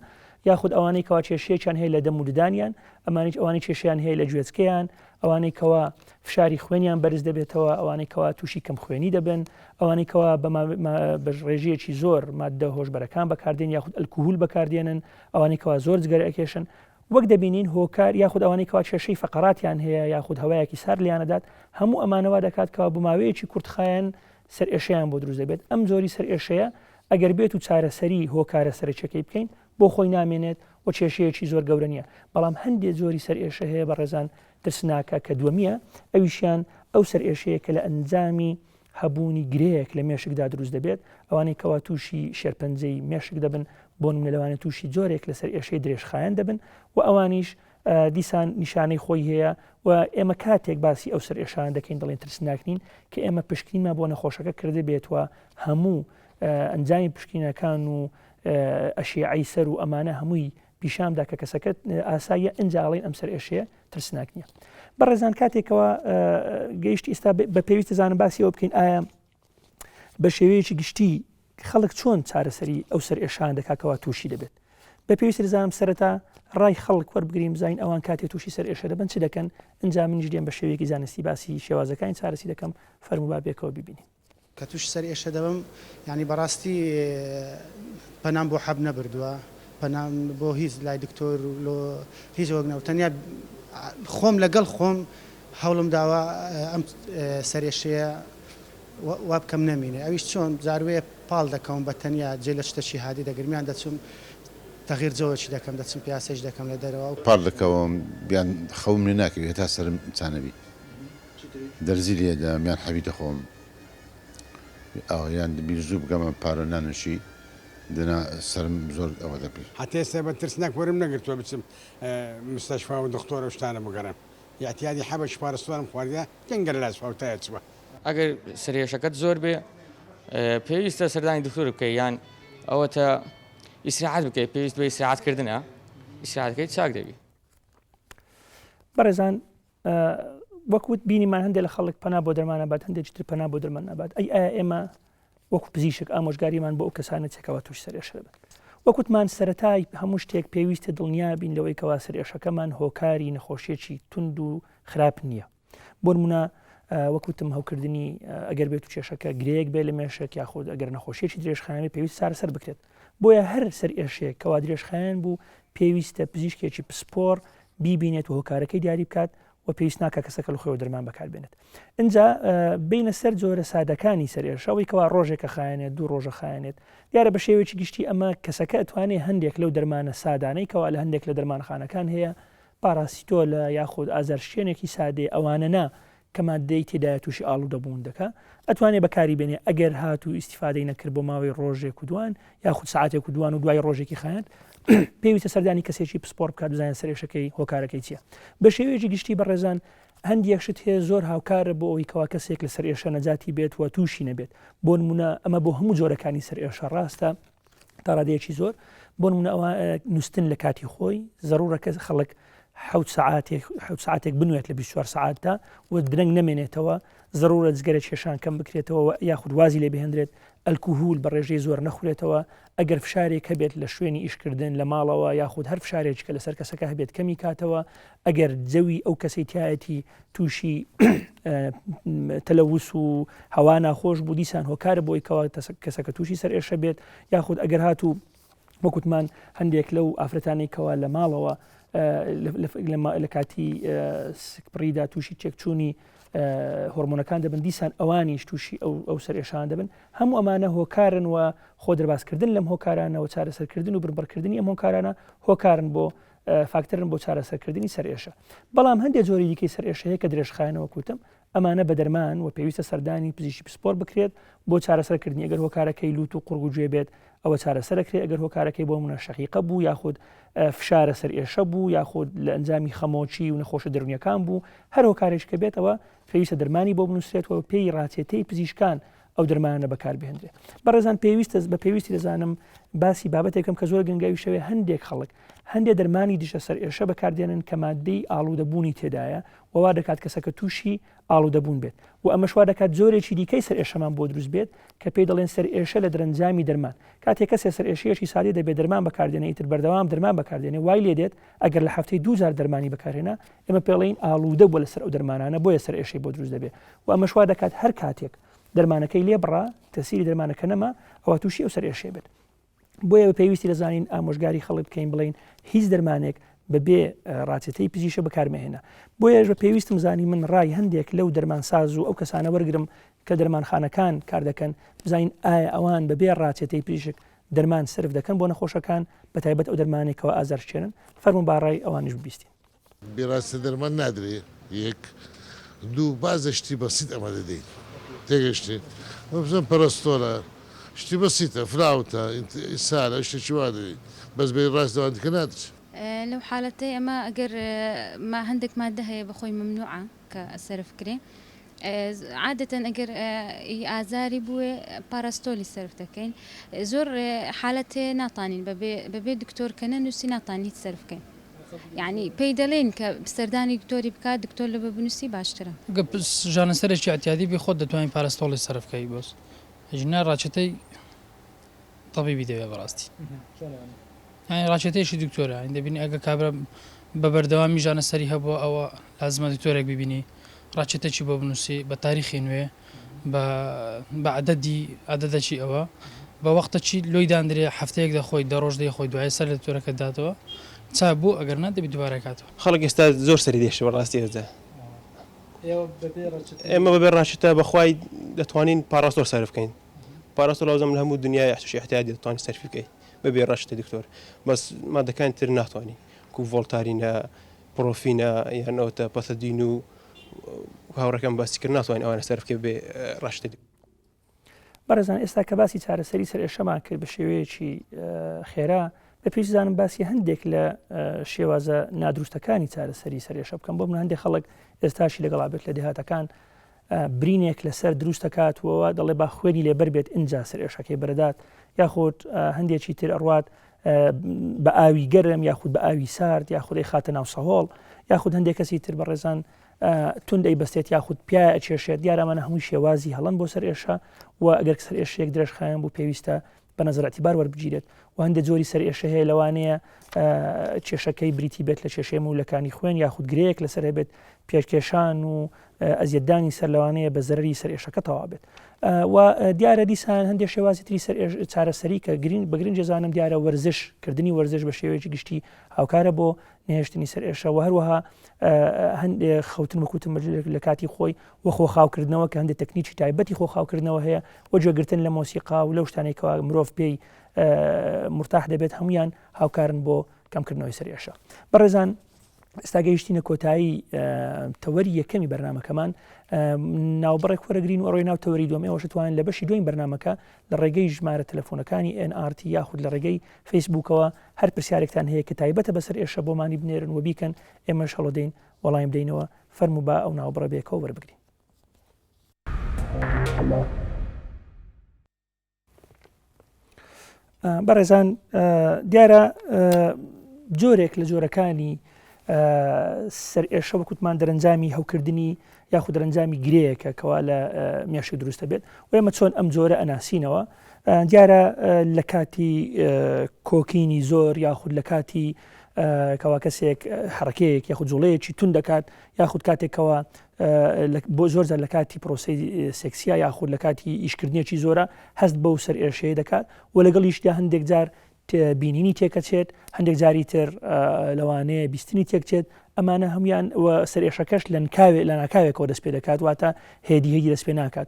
یاخود ئەوانەی کەوا کێشەیەکیان هەیە لە دەم و ددانیان، ئەوانەی کێشیان هەیە لە گوێچکەیان، ئەوانەی کەوا فشاری خوێنیان بەرز دەبێتەوە، ئەوانەی کەوا تووشی کەم خوێنی دەبن، ئەوانەی کەوا بە ڕێژەیەکی زۆر مادە هۆشبەرەکان بەکاردێن یاخود ئەلکوهول بەکاردێنن، ئەوانەی کەوا زۆر جگەرە ئەکێشن، وەک دەبینین هۆکار یاخود ئەوانەی کەوا کێشەی فەقەراتیان هەیە یاخود هەوایەکی سار لیانەدات، هەموو ئەمانەوە دەکات کەوا بماوەیەکی کورتخایەن سەر ئێشەیان بۆ دروست دەبێت. ئەم جۆری سەر ئێشەیە ئەگەر بێت و چارەسەری هۆکارە سەرچەکەی بکەین بۆ خۆی نامێنێت و کێشەیەکی زۆر گەورە نییە، بەڵام هەندێک جۆری سەر ئێشە هەیە بەڕێزان ترسناکە کە دووەمیە، ئەویشیان ئەو سەر ئێشەیە کە لە ئەنجامی هەبوونی گرەیەک لە مێشکدا دروست دەبێت، ئەوانەی کەوا تووشی شێرپەنجەی مێشک دەبن، بۆ نمونە لەوانێت تووشی جۆرێک لەسەر ئێشەی درێژخایەن دەبن و ئەوانیش دیسان نیشانەی خۆی هەیە و ئێمە کاتێک باسی ئەو سەر ئێشان دەکەین دەڵێن ترسناکنین کە ئێمە پشکنینمان بۆ نەخۆشەکە کرده بێتوە هەموو ئەنجامی پشکینەکان و ئەشیعی سەر و ئەمانە هەمووی پیشامدا کە کەسەکەت ئاساییە ئەنجاڵین ئەم سەر ئێشەیە ترسناک نییە. بەڕێزان کاتێکەوە گەیشتی ئێستا بە پێویست دەزانم باسی ئەوە بکەین ئایا بە شێوەیەکی گشتی خەڵک چۆن چارەسەری ئەو سەر ئێشان دەکاکەوە تووشی دەبێت. بە پێویست دەزانم سەرەتا ڕای خەڵک وەربگرین بزین ئەوان کاتێک تووشی سەر ئێشە دەبن چ دەکەن ئەنجام منیش دێن بە شێوەیەکی زانستی باسی شێوازەکانی چارەسی دەکەم فەرموو با بێکەوە ببینین. کە تووشی سەر ئێشە دەبم ینی بەڕاستی پەنام بۆ حەب نەبردووە پەنام بۆ هیچ لای دکتۆر و هیچ وەک تەنیا خۆم لەگەڵ خۆم هەوڵم داوە ئەم سەرێشەیە وا بکەم نەمینێ ئەویش چۆن جاروەیە پاڵ دەکەم بە تەنیا جێ لە شتەشی هادی دەگرمیان دەچم تەغیر جەوەکی دەکەم دەچم پیاسەش دەکەم لە دەرەوە پاڵ دەکەوم بیان خەوم لێ ناکەوێت هێتا سەرم چانەبی دەرزی لێدا میان حەوی دەخۆم ئەویان بیر زوو بگەمە پارە نانوشی دنا سرم زۆر ئەوە دەبێت حتى ئێستا بە ترسناک وەرم نەگرتووە بچم مستەشفا و دکتۆرە شتانە بگەڕم یاحتیادی حەبە شپارەستوارم خواردە جەنگە لە لاسفاوتایە چوە ئەگەر سەرێشەکەت زۆر بێ پێویستە سەردانی دکتۆر بکەی یان ئەوە تا ئیسراحەت بکەی پێویست بە ئیسراحەتکردنە ئیسراحەتەکەی چاک دەبی. بەڕێزان وەکوت بینیمان هەندێک لە خەڵک پەنا بۆ دەرمان نەبات هەندێک تر پەنا بۆ دەرمان نەبات ئەی ئایا ئێمە وەکو پزیشک ئامۆژگاریمان بۆ ئەو کەسانە چێکەوە تووشی سەر ئێشە دەبێت. وەکوتمان سەرەتای هەموو شتێک پێویستە دڵنیا بین لەوەی کەوا سەر ئێشەکەمان هۆکاری نەخۆشیێکی تند و خراپ نییە. بۆ نمونە وەکوتم هەوکردنی ئەگەر بێت و کێشەکە گرێک بێ لە مێشک یاخود ئەگەر نەخۆشیێکی درێژخایانێ پێویست چارەسەر بکرێت. بۆیە هەر سەر ئێشەیەک کەوا درێژخایەن بوو پێویستە پزیشکێکی پسپۆر بیبینێت و هۆکارەکەی دیاری بکات و پێویست ناکە کەسەکە لە خۆی دەرمان بەکاربێنێت. اینجا بینە سەر جۆرە سادەکانی سەر ئێشەوەی کەوا ڕۆژێکە خایەنێت دوو ڕۆژە خایەنێت دیارە بە شێوەیەکی گشتی ئەمە کەسەکە ئەتوانێت هەندێک لەو دەرمانە سادانەی کەوا لە هەندێک لە دەرمانخانەکان هەیە پاراسیتۆلە یاخود ئازارشێنێکی سادێ ئەوانە نا کە مادەی تێدایە تووشی ئاڵوودەبوون دەکات ئەتوانێت بەکاری بێنێ ئەگەر هات و ئیسیفادەی نەکرد بۆ ماوەی ڕۆژێک و دوان یاخود ساعاتێک و دوان و دوای ڕۆژێکی خایەن پێویستە سەردانی کەسێکی پسپۆر بکات بزانێت سەر ئێشەکەی هۆکارەکەی چییە. بە شێوەیەکی گشتی بەڕێزان هەندێک شت هەیە زۆر هاوکارە بۆ ئەوی کەوا کەسێک لە سەر ئێشە نەجاتی بێت و تووشی نەبێت. بۆ نمونە ئەمە بۆ هەموو جۆرەکانی سەر ئێشە ڕاستە تا ڕادەیەکی زۆر بۆ نمونە ئەوە نووسن لە کاتی خۆی ضرورەکە خەڵک حوت ساعتێک بنوێت لە 24 ساعتدا و درەنگ نمێنێتەوە ضرورە جگەرە کێشان کەم بکرێتەوە یاخود وازی لێ بهێنرێت ئەلکوهول بە ڕێژەی زۆر نەخورێتەوە ئەگەر فشارێک هەبێت لە شوێنی ئیشکردن لە ماڵەوە یاخود هەر فشارێککە لەسەر کەسەکە هەبێت کەمی کاتەوە ئەگەر جەوی ئەو کەسەیتایەتی تووشی تەلەووس و هەوا ناخۆش بوو دیسان هۆکارە بۆی کەوا کەسەکە تووشی سەر ئێشە بێت یاخود ئەگەر هاتوو وەکوتمان هەندێک لەو ئافرەتانەی کەوا لە ماڵەوە لە کاتی سکپڕیدا تووشی تێکچوونی هۆرمۆنەکان دەبن دیسان ئەوانیش تووشی ئەو سەر ئێشان دەبن هەموو ئەمانە هۆکارن و خۆ دەرباسکردن لەم هۆکارانەوە چارەسەرکردن و بڕبڕکردنی ئەم هۆکارانە هۆکارن بۆ فاکتەرن بۆ چارەسەرکردنی سەر ئێشە. بەڵام هەندێک جۆری دیکەی سەر ئێشەیە کە درێژخایەنەوە کوتم ئەمانە بە دەرمان و پێویستە سەردانی پزیشکی پسپۆر بکرێت بۆ چارەسەرکردنی ئەگەر هۆکارەکەی لوت و قوڕگ و گوێ بێت ئەوە چارەسەرەکرێت ئەگەر هۆکارەکەی بۆ منە شەقیقە بوو یاخود فشارە سەر ئێشە بوو یاخود لە ئەنجامی خەمۆکی و نەخۆشە دەرونیەکان بوو هەر هۆکارێککە بێتەوە پێویستە دەرمانی بۆ بنووسێتەوە پێی ڕاچێتەی پزیشکان ئەو دەرمانە بەکار بهێنرێت. بەڕێزان پێویستە بە پێویستی دەزانم باسی بابەتێکم کە زۆر گەنگاوی شەوێ هەندێک خەڵک هەندێک دەرمانی دیشە سەر ئێشە بەکاردێنن کە مادەی ئاڵوودەبوونی تێدایە ووا دەکات کەسەکە تووشی ئاڵوودەبوون بێت و ئەمەشوا دەکات زۆرێکی دیکەی سەر ئێشەمان بۆ دروست بێت کە پێی دەڵێن سەر ئێشە لە درەنجامی دەرمان کاتێک کەسێ سەر ئێشەیەکی سادی دەبێت دەرمان بەکاردێنێ ئیتر بەردەوام دەرمان بەکاردێنێ وای لێ دێت ئەگەر لە هەفتەی 2000 دەرمانی بەکارهێنا ئێمە پێڵین ئاڵوودە بۆ لەسەر ئەو دەرمانانە بۆیە سەر ئێشەی بۆ دروست دەبێت و ئەمەشوا دەکات هەر کاتێک دەرمانەکەی لێ بڕا تەسیری دەرمانەکە نەما ئەوە تووشی ئەو سەر ئێشەی بێت. بۆیە پێویستی دەزانین ئامۆژگاری خەڵک بکەین بڵین هیچ دەرمانێک بەبێ ڕاچێتەی پزیشە بەکارمەهێنا. بۆیە بە پێویستم زانی من ڕای هەندێک لەو دەرمانساز و ئەو کەسانە وەرگرم کە دەرمانخانەکان کار دەکەن بزانین ئایا ئەوان بەبێ ڕاچێتەی پزیشک دەرمان سرف دەکەن بۆ نەخۆشەکان بەتایبەت ئەو دەرمانێکەوە ئازارشێنن فەرمون باڕای ئەوانش ببیستین. بێڕاستە دەرمان نادرێ یەک دوو بازە شتی بەسیت ئەمە دەدەین تێگەشتێ بزن پەرستۆرە شتی بەسیتە فراوتە ئیسارە شتێکی وا دەدەین بەس بێ ڕاست دەوان دیکە نادرێت. لو حالتي ئەمە ئەگەر ما هەندێک مادە هەیە بەخۆی ممنوعە کە سەرفکرێ عادەتەن ئەگەر ئازاری بووێ پاراستۆلی سەرف دەکەین زۆر حالەت هەیە ناتانین بەبێ دکتۆر کە نەنووسی ناتانیت سەرفکەین یعنی پێی دەڵێن کە سەردانی دکتۆری بکات دکتۆر لە بەبنووسی باشترە ژانەسەرێکی ئەتیادی بی خۆت دەتوانین پاراستۆڵی سەرفکەی بۆس ژنا ڕاچەتەی طبیبی دەوێت بەڕاستی ڕاچەتەیەشی دکتۆرە دەبینی ئەگە کابرا بە بەردەوامی ژانەسەری هەبووە ئەوە لازمە دکتۆرێک ببینی ڕاچەتێکی بۆ بنووسی بە تاریخی نوێ بە عەدەدەکی ئەوە بە وەختەچی لۆی دانرێ هەفتەیەک دەخۆی دەڕۆژ دەیخۆی دوای سەر لە دکتۆرەکە داتەوە چا بوو ئەگەر نادەبی دوبارە کاتەوە خەڵک ئێستا زۆر سەری دێشە بەڕاستی ئێستا ئێمە بەبێ ڕاچەتە بەخوای دەتوانین پاراستۆر سەرف بکەین پاراستۆر لازم لە هەموو دنیای احتیاجی احتیاجی دەتوانین سەرفی بکەین بەبێ ڕاچەتە دکتۆر بەس مادەکانی تر ناتوانین کو ڤۆڵتارینە پرۆفینە یان ئەوتە پەسەدین و هاوڕەکەم باسیکرد ناتوانین ئەوانە سەرفکە بێ ڕاچەتە بەڕێزان ئێستا کە باسی چارەسەری سەر ئێشەمان کرد بە شێوەیەکی خێرا بەپێویست زانم باسی هەندێک لە شێوازە نادروستەکانی چارەسەری سەر ئێشە بکەم بۆ من هەندێک خەڵک ئێستاشی لەگەڵا بێت لە دێهاتەکان برینێک لەسەر دروست دەکاتەوە دەڵێ با خوێنی لێبەر بێت ئینجا سەر ئێشەکەی بەرەدات یاخود هەندێکی تر ئەڕوات بە ئاوی گەرم یاخود بە ئاوی سارد یاخودی خاتە ناو سەهۆڵ یاخود هەندێک کەسی تر بەڕێزان توندەی بەستێت یاخود پیاە چێشێت دیارەمانە هەمووی شێوازی هەڵەن بۆ سەر ئێشە و ئەگەر سەر ئێشەیەک درێژخایەن بوو پێویستە بە نەزەراتی بار وەربگیرێت و هەندێک جۆری سەر ئێشە هەیە لەوانەیە کێشەکەی بریتی بێت لە کێشەی مولەکانی خوێن یاخود گرەیەک لەسەر هەبێت پێشکێشان و ئەزیەتدانی سەر لەوانەیە بە زەرری سەر ئێشەکە تەوا بێت و دیارە دیسان هەندێک شێوازی تری چارەسەری کە بەگرنگ جێزانم دیارە وەرزشکردنی وەرزش بە شێوەیەکی گشتی هاوکارە بۆ نهێشتنی سەر ئێشە و هەروەها هەندێک خەوتن وەکوتم لە کاتی خۆی وە خۆخاوکردنەوە کە هەندێک تەکنیکی تایبەتی خۆخاوکردنەوە هەیە وە جێگرتن لە مۆسیقا و لەو شتانێکەوە مرۆڤ پێی مرتاح دەبێت هەمویان هاوکارن بۆ کەمکردنەوەی سەر ئێشە بەڕێزان ئێستا گەیشتینە کۆتایی تەوەری یەکەمی بەرنامەکەمان ناوبڕێک وەرەگرین و ڕۆی ناو تەوەری دووەم ئێوەش توانن لە بەشی دوین بەرنامەکە لە ڕێگەی ژمارە تەلەفۆنەکانی NRT یاخود لە ڕێگەی فەیسبووکەوە هەر پرسیارێکتان هەیە کە تایبەتە بەسەر ئێشە بۆمانی بنێرن و بیکەن ئێمەش هەڵەدەین وەڵایم دەینەوە فەرموو با ئەو ناوبڕە بێکەوە وەربگرین. بەڕێزان دیارە جۆرێک لە جۆرەکانی سەر ئێشە وەکوتمان دەرەنجامی هەوکردنی یاخود دەرەنجامی گرەیەکە کەوا لە مێشک دروستە بێت و ئێمە چۆن ئەم جۆرە ئەناسینەوە دیارە لە کاتی کۆکینی زۆر یاخود لە کاتی کەوا کەسێک حرەکەیەک یاخود جوڵەیەکی تون دەکات یاخود کاتێکەوە بۆ زۆرجار لە کاتی پرۆسی سێکسیا یاخود لە کاتی ئیشکردنیەکی زۆرە هەست بەو سەر ئێشەیە دەکات و لەگەڵیشدا هەندێک جار بینینی تێکەچێت هەندێک جاری تر لەوانەیە بیستنی تێکچێت ئەمانە هەمویان سەر ئێشەکەش لە ناکاوێکەوە دەست پێ دەکات واتە هێدی دەست پێ ناکات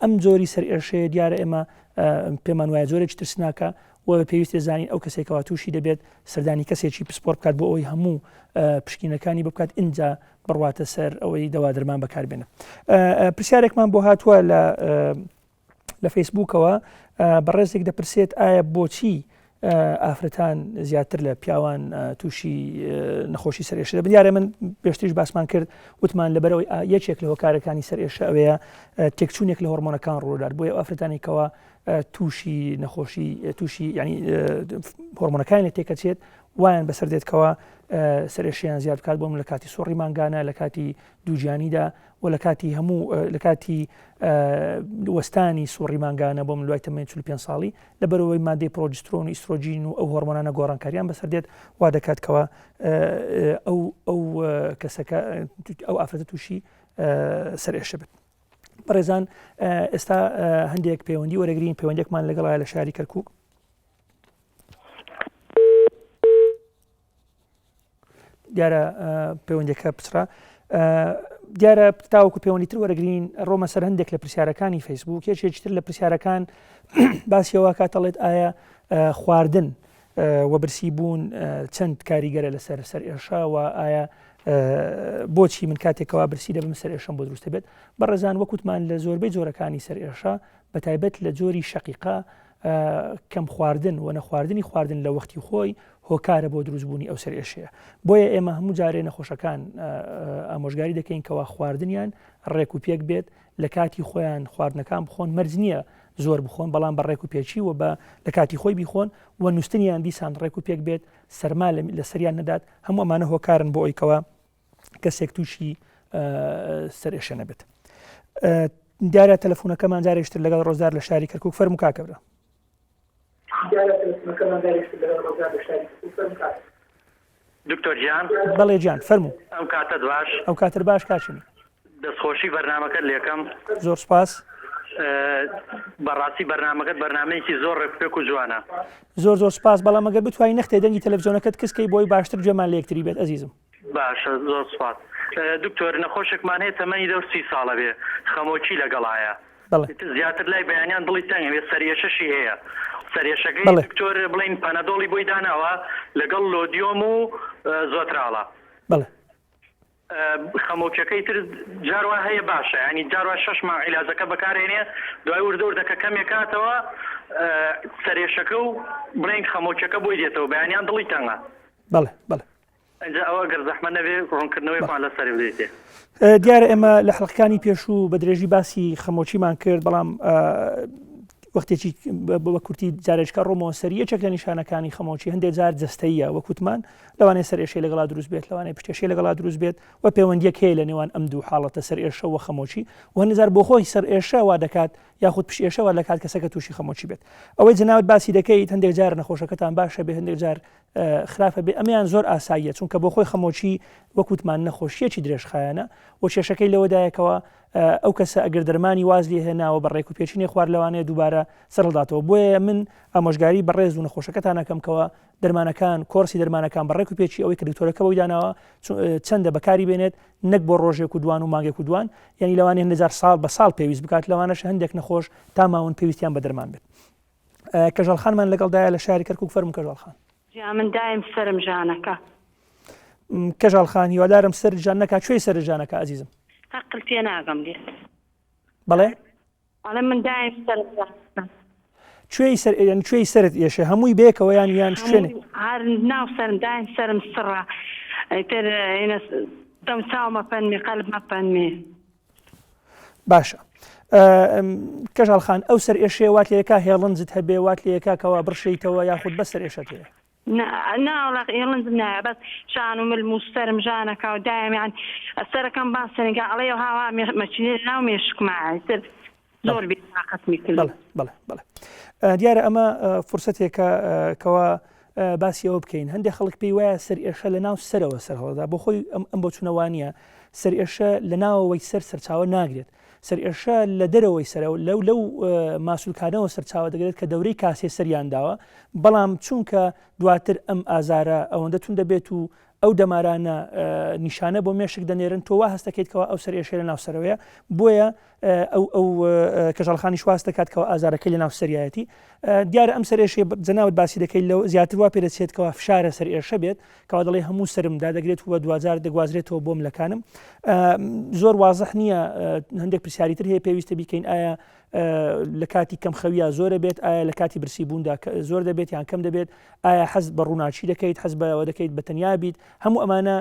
ئەم جۆری سەر ئێشەیە دیارە ئێمە پێمان وایە جۆرێکی ترسناکە و پێویستە زانین ئەو کەسێکەوە تووشی دەبێت سەردانی کەسێکی پسپۆر بکات بۆ ئەوی هەموو پشکینەکانی بکات اینجا بڕواتە سەر ئەوەی دەوا دەرمان بەکاربێنە. پرسیارێکمان بۆ هاتووە لە فەیسبووکەوە بەڕێزێک دەپرسێت ئایا بۆچی ئافرەتان زیاتر لە پیاوان تووشی نەخۆشی سەر ئێشە دەبن. دیارە من پێشتریش باسمان کرد وتمان لەبەرەوەی یەکێک لە هۆکارەکانی سەر ئێشە ئەوەیە تێکچوونێک لە هۆرمۆنەکان ڕوودات بۆیە ئافرەتانێکەوە تووشی نەخۆشی تووشی ینی هۆرمۆنەکان لە تێکەچێت وایان بەسەر دێتکەوە سەر ئێشەیان زیاد بکات بۆم لە کاتی سۆڕی مانگانە لە کاتی دووجیانیدا و لە کاتی هەموو لە کاتی وەستانی سوڕی مانگانە بۆم لای تەمەنی 45 ساڵی لەبەرەوەی مادەی پرۆجسترۆن و ئیسترۆژین و ئەو هۆرمۆنانە گۆڕانکاریان بەسەر دێت وا دەکاتکەوە ئەو کەسەکە ئەو ئافرەتە تووشی سەر ئێشە بێت. بەڕێزان ئێستا هەندێک پەیوەندی وەرەگرین پەیوەندێکمان لەگەڵایە لە شاری کەرکووک. دیارە پەیوەندێکە پچرا دیارە تاوەکو پەیوەندی تر وەرەگرین ڕۆمە سەر هەندێک لە پرسیارەکانی فەیسبووک یەکێکی تر لە پرسیارەکان باسیەوە کاتەڵێت ئایا خواردن وە برسی بوون چەند کاریگەرە لەسەر سەر ئێشە و ئایا بۆچی من کاتێکەوە برسی دەبم سەر ئێشەم بۆ دروستە بێت. بەڕێزان وەکوتمان لە زۆربەی جۆرەکانی سەر ئێشە بە تایبەت لە جۆری شەقیقا کەم خواردن و نەخواردنی خواردن لە وەختی خۆی هۆکارە بۆ دروستبوونی ئەو سەرێشەیە. بۆیە ئێمە هەموو جارێ نەخۆشەکان ئامۆژگاری دەکەین کەوا خواردنیان ڕێک و پێک بێت لە کاتی خۆیان خواردنەکان بخۆن مەرج نییە زۆر بخۆن بەڵام بە ڕێک و پێچی و بە لە کاتی خۆی بیخۆن و نووسنیان دیسان ڕێک و پێک بێت سەرما لە سەریان نەدات هەموو ئەمانە هۆکارن بۆ ئەویکەوە کەسێک تووشی سەرێشە نەبێت. دیارە تەلەفۆنەکەمان جارێشتر لەگەڵ ڕۆزدار لە شاری کەرکووک فەرموو کاکەورە. دکتۆر گیان بەڵێ گیان فەرموو. ئەم کاتت باش ئەو کاتر باش کاچنی دەستخۆشی بەرنامەکەت لێکەم زۆر سپاس. بەڕاستی بەرنامەکەت بەرنامەیەکی زۆر ڕێکپێک و جوانە زۆر سپاس بەڵام ئەگەر بتوانین نەختێ دەنگی تەلەڤیزیۆنەکەت کەسکەی بۆی باشتر گوێمان لە یەکتری بێت ئەزیزم. باشە زۆر سپاس. دکتۆر نەخۆشێکمان هەیە تەمەنی 30 ساڵە بێ خەمۆکی لەگەڵایە زیاتر لای بەیانیان دڵی تەنگێ سەرێشەشی هەیە سەرێشەکەی دکتۆر بڵین پەنەدۆڵی بۆی داناوە لەگەڵ لۆدیۆم و زۆتراڵە خەمۆکیەکەی تر جاروا هەیە باشە ینی جاروا 6 مانگ عیلازەکە بەکارێنێ دوای وردەوردەکە کەمێکاتەوە سەرێشەکە و بڵین خەمۆکیەکە بۆی دێتەوە بەیانیان دڵی تەنگە. ئەجا ئەوە گەر زەحمە نەبێ ڕوونکردنەوەیمان لەسەر بدەیتێ. دیارە ئێمە لە حڵقەکانی پێشوو بە درێژی باسی خەمۆچیمان کرد بەڵام وەختێکی بە کورتی جارێککە ڕۆمەوە سەر یەکێک لە نیشانەکانی خەمۆچی هەندێک جار جەستەیە وەکوتمان لەوانێ سەرێشەی لەگەڵا دروست بێت لەوانێ پشتێشەی لەگەڵا دروست بێت و پەیوەندیەک هەیە لە نێوان ئەم دوو حاڵەتە سەرێشە و خەمۆچی و هەندێک بۆ خۆی سەرێشە وا دەکات یاخود پشتێشە وا دەکات کەسەکە تووشی خەمۆچی بێت. ئەوەی جەناوت باسی دەکەیت هەندێک جار نەخۆشەکەتان باشە بێ هەندێک جار خراپە بێ ئەمیان زۆر ئاساییە چونکە بۆ خۆی خەمۆچی وەکوتمان نەخۆشیەکی درێژخایەنە و کێشەکەی لەوەدایەکەوە ئەو کەسە ئەگەر دەرمانی واز لێ هێناوە بە ڕێک و پێچینی خوارد لەوانەیە دووبارە سەرڵداتەوە. بۆیە من ئامۆژگاری بەڕێز و نەخۆشەکەتان نەکەمکەوە دەرمانەکان کۆرسی دەرمانەکان بە ڕێک و پێچی ئەوەی کە دکتۆرەکە بۆی داناوە چەندە بەکاری بێنێت نەک بۆ ڕۆژێک و دوان و مانگێک و دوان یعنی لەوانێ 1000 ساڵ بە ساڵ پێویست بکات لەوانەش هەندێک نەخۆش تا ماون پێویستیان بە دەرمان بێت. کەژاڵخانمان لەگەڵدایە لە شاری کەرکووک فەرموو کەژاڵخان. من دایم سرم ژانەکە. کەژاڵخان هیوادارم سەر جان نەکات کوێی سەر ژانەکە عزیزم؟ عقل پێ ناگەم لێ. بەڵێ؟ ئەڵێ من دایم سرم کوێی سەرت ئێشە هەمووی بێکەوە یان شوێنێ؟ هەر ناو سرم دایم سرم سڕە تر دەم چاومە پەنمی قەلبمە پەنمی. باشە. کەژاڵخان ئەو سەر ئێشەیە وات لێکا هێڵنجت هەبێ وات لێکا کەوا بڕشەیتەوە یاخود بە سەر ئێشەت هەیە؟ ناوڵق هێڵنجم نایە بەس شان و ملم و سەرم ژانەکە و دایمیان سەرەکەم باسەنگا ئەڵێ هاوا مەچینێ ناو مێشکماعی تر زۆر بێتاقەتمی کرد. بەڵێ دیارە ئەمە فرسەتێکە کەوا باسی ئەوە بکەین هەندێک خەڵک پێی وایە سەر ئێشە لە ناو سەرەوە سەر هەڵدا بۆ خۆی ئەم بۆ چونەوانیە سەر ئێشە لە ناوەوەی سەرچاوە ناگرێت سەر ئێشە لە دەرەوەی سەرەوە لەو ماسوولکانەوە سەرچاوە دەگرێت کە دەورەی کاسێ سەریان داوە بەڵام چونکە دواتر ئەم ئازارە ئەوەندە تون دەبێت و ئەو دەمارانە نیشانە بۆ مێشک دەنێرن تۆ وا هەستەکەیتکەوە ئەو سەر ئێشە لە ناو سەرەوەیە بۆیە ئەو کەژاڵخانی شواز دەکات کەەوە ئازارەکەی لە ناو سەریایەتی دیارە ئەم سەر ئێشەی جەناوت باسی دەکەیت لەو زیاتر وا پێدەچێتکەوە فشارە سەر ئێشە بێت کەوا دەڵێ هەموو سرمدا دەگرێت و بە دوزار دەگوازرێتەوە بۆ ملەکانم زۆر وازح نییە هەندێک پرسیاریتر هەیە پێویستە بیکەین ئایا لە کاتی کەم خەویە زۆرە بێت ئایا لە کاتی برسی بووندا زۆر دەبێت یان کەم دەبێت ئایا حەز بە ڕووناچی دەکەیت حەز بەوە دەکەیت بە تەنیا بیت هەموو ئەمانە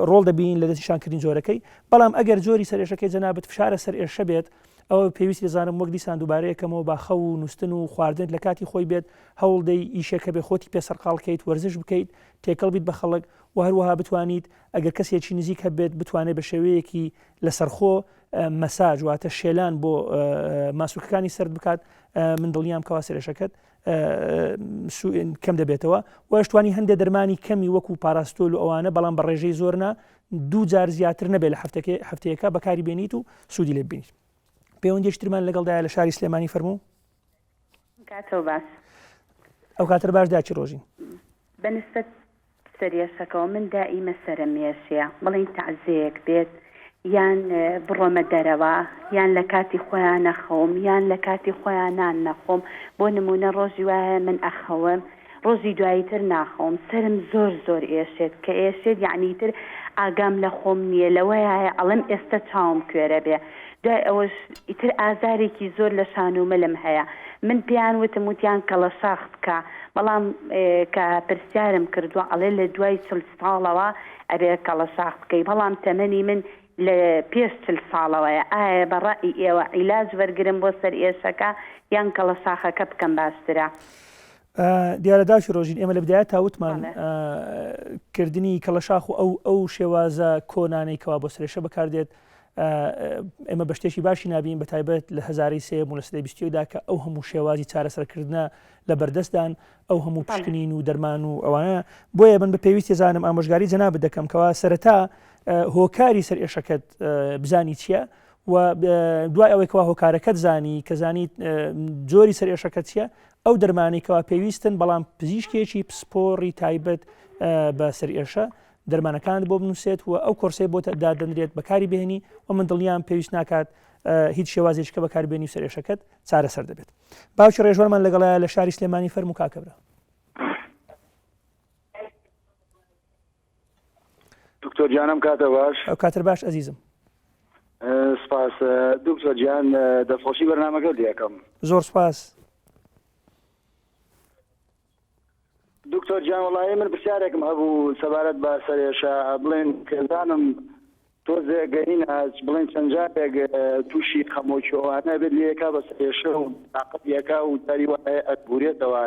ڕۆڵ دەبین لە دەستیشانکردنی زۆرەکەی بەڵام ئەگەر زۆری سەر ئێشەکەی جەنابەت فشارە سەر ئێشە بێت ئەوە پێویستی دەزانم وەک دیسان دووبارەیەکەمەوە با خەو و نووسن و خواردن لە کاتی خۆی بێت هەوڵ دەی ئیشێکە بێ خۆتی پێسەرقاڵکەیت وەرزش بکەیت تێکەڵ بیت بە خەڵک و هەروەها بتوانیت ئەگەر کەسێکی نزیک هەبێت بتوانێت بە شێوەیەکی لەسەرخۆ مەساج واتە شێلان بۆ ماسوولکەکانی سرد بکات من دڵنیام کەوا سەرێشەکەت کەم دەبێتەوە و هەشتوانی هەندێک دەرمانی کەمی وەکو پاراستۆل و ئەوانە بەڵام بە ڕێژەی زۆرنا دوو جار زیاتر نەبێت لە هەفتەیەەکە بەکاری بێنیت و سوودی لێ ببینیت پەیوەندیشترمان لەگەڵدایە لە شاری سلێمانی فەرموو باس ئەو کاتر باش داچی ڕۆژین بەنسبەت سەرێشەکەەوە من دائیمە سرم مێشەیە بڵین تەعزەیەک بێت یان بڕۆمە دەرەوە یان لە کاتی خۆیان نەخەوم یان لە کاتی خۆیانان نەخۆم بۆ نمونە ڕۆژی وایە من ئەخەوم ڕۆژی دواییتر ناخۆم سرم زۆر ئێشێت کە ئێشێت یعنیتر ئاگام لە خۆم نییە لەوەیە ئەڵم ئێستا چاوم کوێرە بێ دوای ئەوەش ئیتر ئازارێکی زۆر لە شان و مەلم هەیە من پێیان وتم وتیان کەڵە شاخت بکە بەڵام کە پرسیارم کردووە ئەڵێ لە دوای 40 ساڵەوە ئەرێ کەڵە شاخت بکەی بەڵام تەمەنی من لە پێش 40 ساڵەوەیە ئایا بەڕای ئێوە عیلاج وەرگرم بۆ سەر ئێشەکە یان کەڵە شاخەکە بکەم باشترە دیارە داوشی ڕۆژین ئێمە لە بدایە تاوتمان کردنی کەڵەشاخ و ئەو شێوازە کۆنانەی کەوا بۆ سرێشە بەکاردێت ئێمە بە شتێکی باشی نابین بە تایبەت لە 1920دا کە ئەو هەموو شێوازی چارەسەرکردنە لە بەردەستدان ئەو هەموو پشکنین و دەرمان و ئەوانە بۆیە من بە پێویستی زانم ئامۆژگاری جەناب دەکەم کەوا سەرەتا هۆکاری سەر ئێشەکەت بزانی چییە و دوای ئەوەی کەوا هۆکارەکەت زانی کە زانیت جۆری سەر ئێشەکە چییە ئەو دەرمانەی کەوا پێویستن بەڵام پزیشکێکی پسپۆڕی تایبەت بە سەر ئێشە دەرمانەکان بۆ بنووسێت و ئەو کۆرسەی بۆ دادەنرێت بەکاری بهێنی و من دڵنیام پێویست ناکات هیچ شێوازێککە بەکاربێنی سەر ئێشەکەت چارەسەر دەبێت. باوکی ڕێژوەرمان لەگەڵایە لە شاری سلێمانی فەرموو کاکەبرا. دکتۆر جانم کاتە باش ئەو کاتر باش ئەزیزم. سپاس دکتۆر جان دەستخۆشی بەرنامەکە دیەکەم. زۆر سپاس. دکتۆر جان وڵایی من پرسیارێکم هەبوو سەبارەت بە سەرێشە بڵێن کەزانم تۆزێ گەهینە بڵێن چەند جارێک تووشی خەمۆکیەوانە بێت لێکا بە سەرێشە و تااقەتیەکە و جاری وایە ئەتبورێتەوە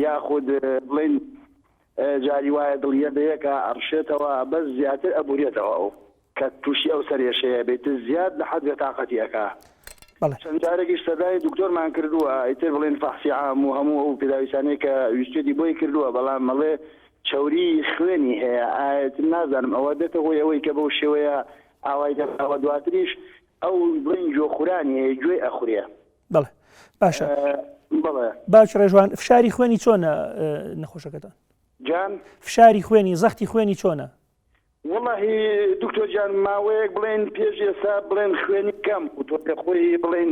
یاخود بڵێن جاری وایە دڵیەدەیەکە ئەڕشێتەوە بەس زیاتر ئەبورێتەوە ئەو کە تووشی ئەو سەرێشەیە بێت زیاد لە حەد تااقەتیەکە. چەند جارێکیش سەدای دکتۆرمان کردووە ئیتر بڵێن فەحسی عام و هەموو ئەو پێداویستانەی کە ویستێتی بۆی کردووە بەڵام مەڵێ چەوری خوێنی هەیە ئاەتر نازانم ئەوە دێتە هۆی ئەوەی کە بەو شێوەیە ئاوای دەبەوە دواتریش ئەو بڵێن جۆخورانی هەیە گوێی ئەخورێ. بەڵێ باشە بڵێ باوکی ڕێژوان فشاری خوێنی چۆنە نەخۆشەکەتان؟ جان فشاری خوێنی زەختی خوێنی چۆنە؟ والله دکتۆر جان ماوەیەک بڵێن پێش ئێستا بڵێن خوێنی کەم و تۆ خۆی بڵێن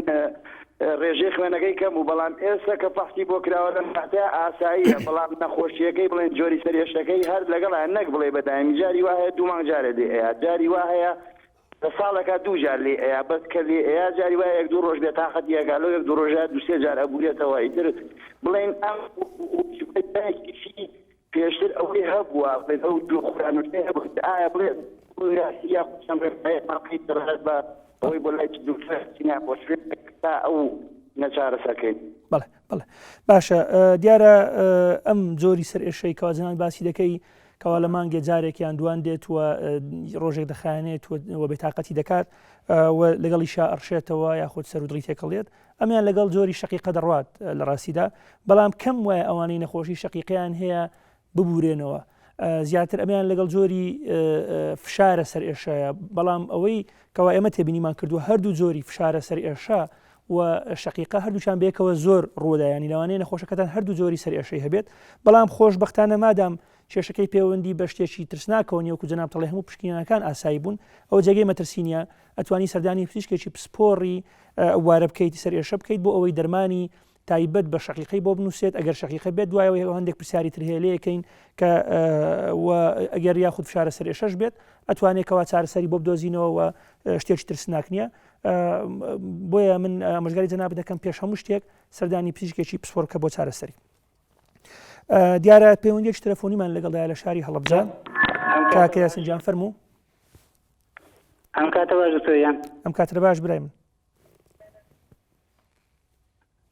ڕێژەی خوێنەکەی کەم و بەڵام ئێستا کە فەحسی بۆ کراوە لەم حتا ئاساییە بەڵام نەخۆشیەکەی بڵێن جۆری سەرێشەکەی هەر لەگەڵا نەک بڵێ بەدامی جاری وا هەیە دوو مانگ جارە لێ ئەیە جاری وا هەیە لە ساڵەکە دوو جار لێ ئەیە بەس کە لێ ئەیە جاری وایە یەک دوو ڕۆژ بێت تاقەت یەکالۆ یەک دوو ڕۆژە دوو سێ جار ئەبورێتەوە ئیتر بڵێن ئەم پێشتر ئەوەی هەبووە بڵێن ئەو دوو خوانوتەی هەبوو ئایا بڵێن یا خۆشم ڕێماقی دەڕێت بە ئەوەی بۆ لای دوکتۆرسینا بۆشوێت تا ئەو نەچارەسەکەین. بەڵێ بەڵێ باشە دیارە ئەم جۆری سەر ئێشەی کەوازنان باسی دەکەی کەوا لە مانگێ جارێکیان دوان دێت و ڕۆژێک دەخایەنێت و بێتاقەتی دەکات و لەگەڵی شا ئەڕشێتەوە یاخود سەر و دڵی تێکەڵێت ئەمیان لەگەڵ جۆری شەقیقە دەڕوات لە ڕاستیدا بەڵام کەم وایە ئەوانەی نەخۆشی شەقیقیان هەیە ببورێنەوە زیاتر ئەمیان لەگەڵ جۆری فشارە سەر ئێشەیە بەڵام ئەوەی کەوا ئێمە تێبینیمان کردووە هەردوو جۆری فشارە سەر ئێشە و شەقیقە هەردووچان بێکەوە زۆر ڕوودایانی لەوانەیە نەخۆشەکەتان هەردوو جۆری سەر ئێشەی هەبێت بەڵام خۆشبەختانە مادام کێشەکەی پەیوەندی بە شتێکی ترسناکەوە نیوەکو جەناب تەڵێ هەموو پشکنینەکان ئاسایی بوون ئەوە جێگەی مەترسینە ئەتوانی سەردانی پزیشکێکی پسپۆڕی وارە بکەیتی سەر ئێشە بکەیت بۆ ئەوەی دەرمانی تایبەت بە شەقیقەی بۆ بنووسێت ئەگەر شەقیقە بێت دوایەوە هەندێک پرسیاری تر هەیە لەکەین کە ئەگەر یاخود فشارە سەر ئێشەش بێت ئەتوانێتەوە چارەسەری بۆ بدۆزینەوە و شتێکی ترسناک نییە بۆیە من ئامۆژگاری جەناب دەکەم پێش هەموو شتێک سەردانی پزیشکێکی پسپۆڕکە بۆ چارەسەری. دیارە پەیوەندیێکی تەلەفۆنیمان لەگەڵدایە لە شاری هەڵەبجە کاکە یاسین جان فەرموو. ئەم کاتە باش دکتۆریان ئەم کاترە باش برای من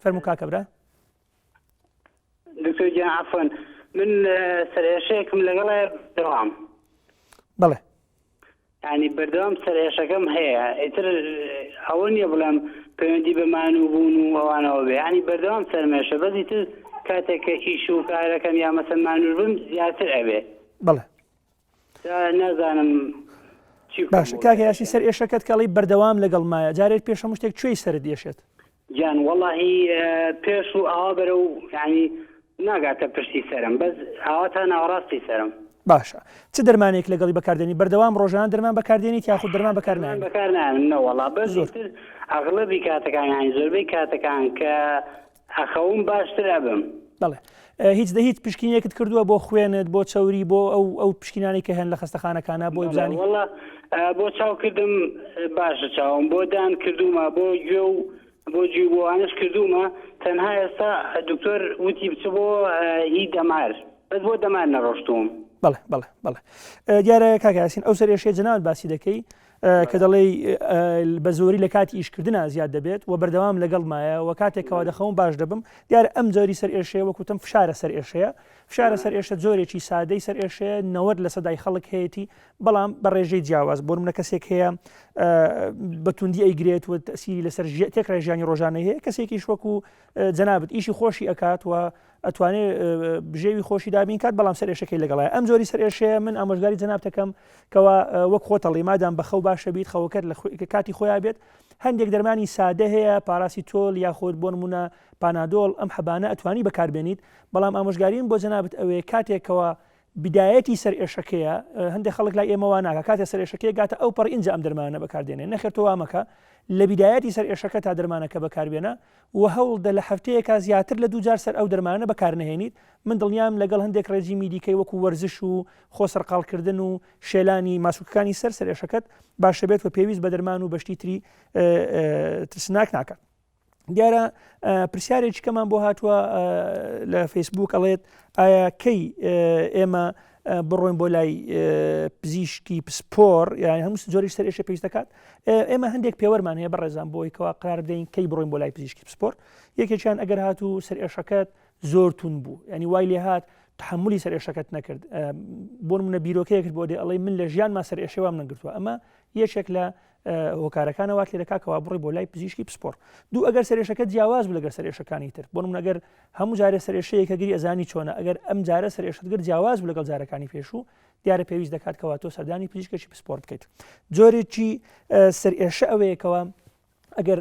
فەرموو کاکە برا. دکتۆر گیان عەفوەن من سەرێشەیەکم لەگەڵە بەردەوام. بەڵێ یعنی بەردەوام سەرێشەکەم هەیە ئیتر ئەوە نییە بڵێم پەیوەندی بە مانوو بوون و ئەوانەوە بێ ینی بەردەوام سەرمێشە بەزی تر کاتێککە ئیش و کارەکەم یا مەسەن مانوور بم زیاتر ئەبێ. بەڵێ نازانم باشە کاکە یاشی سەر ئێشەکەت کەڵی بەردەوام لەگەڵ مایە جارێک پێش هەموو شتێک کوێی سەرت دێشێت؟ جان وەڵاهی پێش و ئاوا بەرە و ینی ناگاتە پشتی سەرم بەس ئاوا تا ناوەڕاستی سەرم. باشە چ دەرمانێک لەگەڵی بەکاردێنی بەردەوام ڕۆژان دەرمان بەکاردێنیت یاخود دەرمان بەکارنان نەوەڵا بەزۆر ئەغڵبی کاتەکان ینی زۆربەی کاتەکان کە ئەخەوم باشتر ئەبم بەڵێ هیچ پشکنیەکت کردووە بۆ خوێنت بۆ چاوری بۆ ئەو پشکنانی کە هەن لە خستەخانەکانە بۆی بزانانی والله بۆ چاو کردم باشە چاوم بۆ دان کردومە بۆ گوێ و بۆ جوی بۆوانش کردومە تەنها ئێستا دکتۆر وتی بچ بۆ هی دەمار بەس بۆ دەمار نەڕۆشتوم. بەڵێ دیارە کاکاسین ئەو سەرێشەیە جەناوت باسی دەکەی کە دەڵێ بە زۆری لە کاتی ئیشکردنا زیاد دەبێت و بەردەوام لەگەڵمایە و کاتێکەوە دەخەوم باش دەبم دیارە ئەم جۆری سەر ئێشەیە وەکوتم فشارە سەر ئێشەیە فشارە سەر ئێشە جۆرێکی سادەی سەر ئێشەیە 90 لە سەدای خەڵک هەیەی بەڵام بە ڕێژەی جیاواز بۆ منە کەسێک هەیە بەتوندی ئەیگرێت و تەسیری لەسەر تێکڕای ژیانی ڕۆژانەی هەیە کەسێکیش وەکو جەنابەت ئیشی خۆشی ئەکات و ئەتوانێت بژێوی خۆشی دابین کات بەڵام سەر ئێشەکەی لەگەڵایە ئەم جۆری سەر ئێشەیە من ئامۆژگاری جەنابەتەکەم کەوا وەک خۆتەڵی مادام بەخەو باشە بیت خەوەکەت لە کاتی خۆیان بێت هەندێک دەرمانی سادە هەیە پاراسیتۆل یاخود بۆ نمونە پانادۆڵ ئەم حەبانە ئەتوانی بەکاربێنیت بەڵام ئامۆژگاریم بۆ جەنابەت ئەوەیە کاتێکەوە بدایەتی سەر ئێشەکەیە هەندێک خەڵک لای ئێمەوە ناکە کاتێک سەر ئێشەکەی گاتە ئەو پەڕ ئینجا ئەم دەرمانە بەکاردێنێ نەخێت تۆ وامەکە لە بدایەتی سەر ئێشەکە تا دەرمانەکە بەکاربێنە و هەوڵدە لە هەفتەیەکە زیاتر لە 2 جار سەر ئەو دەرمانە بەکارنەهێنیت من دڵنیام لەگەڵ هەندێک ڕێژیمی دیکەی وەکو وەرزش و خۆسەرقاڵکردن و شێلانی ماسوولەکانی سەر ئێشەکەت باشە بێت و پێویست بە دەرمان و بەشتی تری ترسناک ناکات. دیارە پرسیارێکی کەمان بۆ هاتووە لە فەیسبوک ئەڵێت ئایا کەی ئێمە بڕۆین بۆ لای پزیشکی پسپۆر یانی هەموو جۆری سەر ئێشە پێویست دەکات ئێمە هەندێک پێوەرمان هەیە بەڕێزان بۆی کەوا قرار بدەین کەی بڕۆین بۆ لای پزیشکی پسپۆر یەکێکیان ئەگەر هاتوو سەر ئێشەکەت زۆر تون بوو ینی وای لێ هات تحملی سەر ئێشەکەت نەکرد بۆ منە بیرۆکەیەکت بۆ دێ ئەڵێ من لە ژیانما سەر ئێشەوام نەگرتووە ئەمە یەکێک لە هۆکارەکانەوات لێ دەکاکەوە بڕی بۆ لای پزیشکی پسپۆر دوو ئەگەر سەرێشەکەت جیاواز بوو لەگەر سەرێشەکانی تر بۆ من ئەگەر هەموو جارێ سەرێشەیەکە گیری ئەزانی چۆنە ئەگەر ئەم جارە سەرێشتگر جیاواز بوو لەگەڵ جارەکانی پێشوو دیارە پێویست دەکات کەوا تۆ سەردانی پزیشکێکی پسپۆر بکەیت جۆرێکی سەرئێشە ئەوەیەکەوە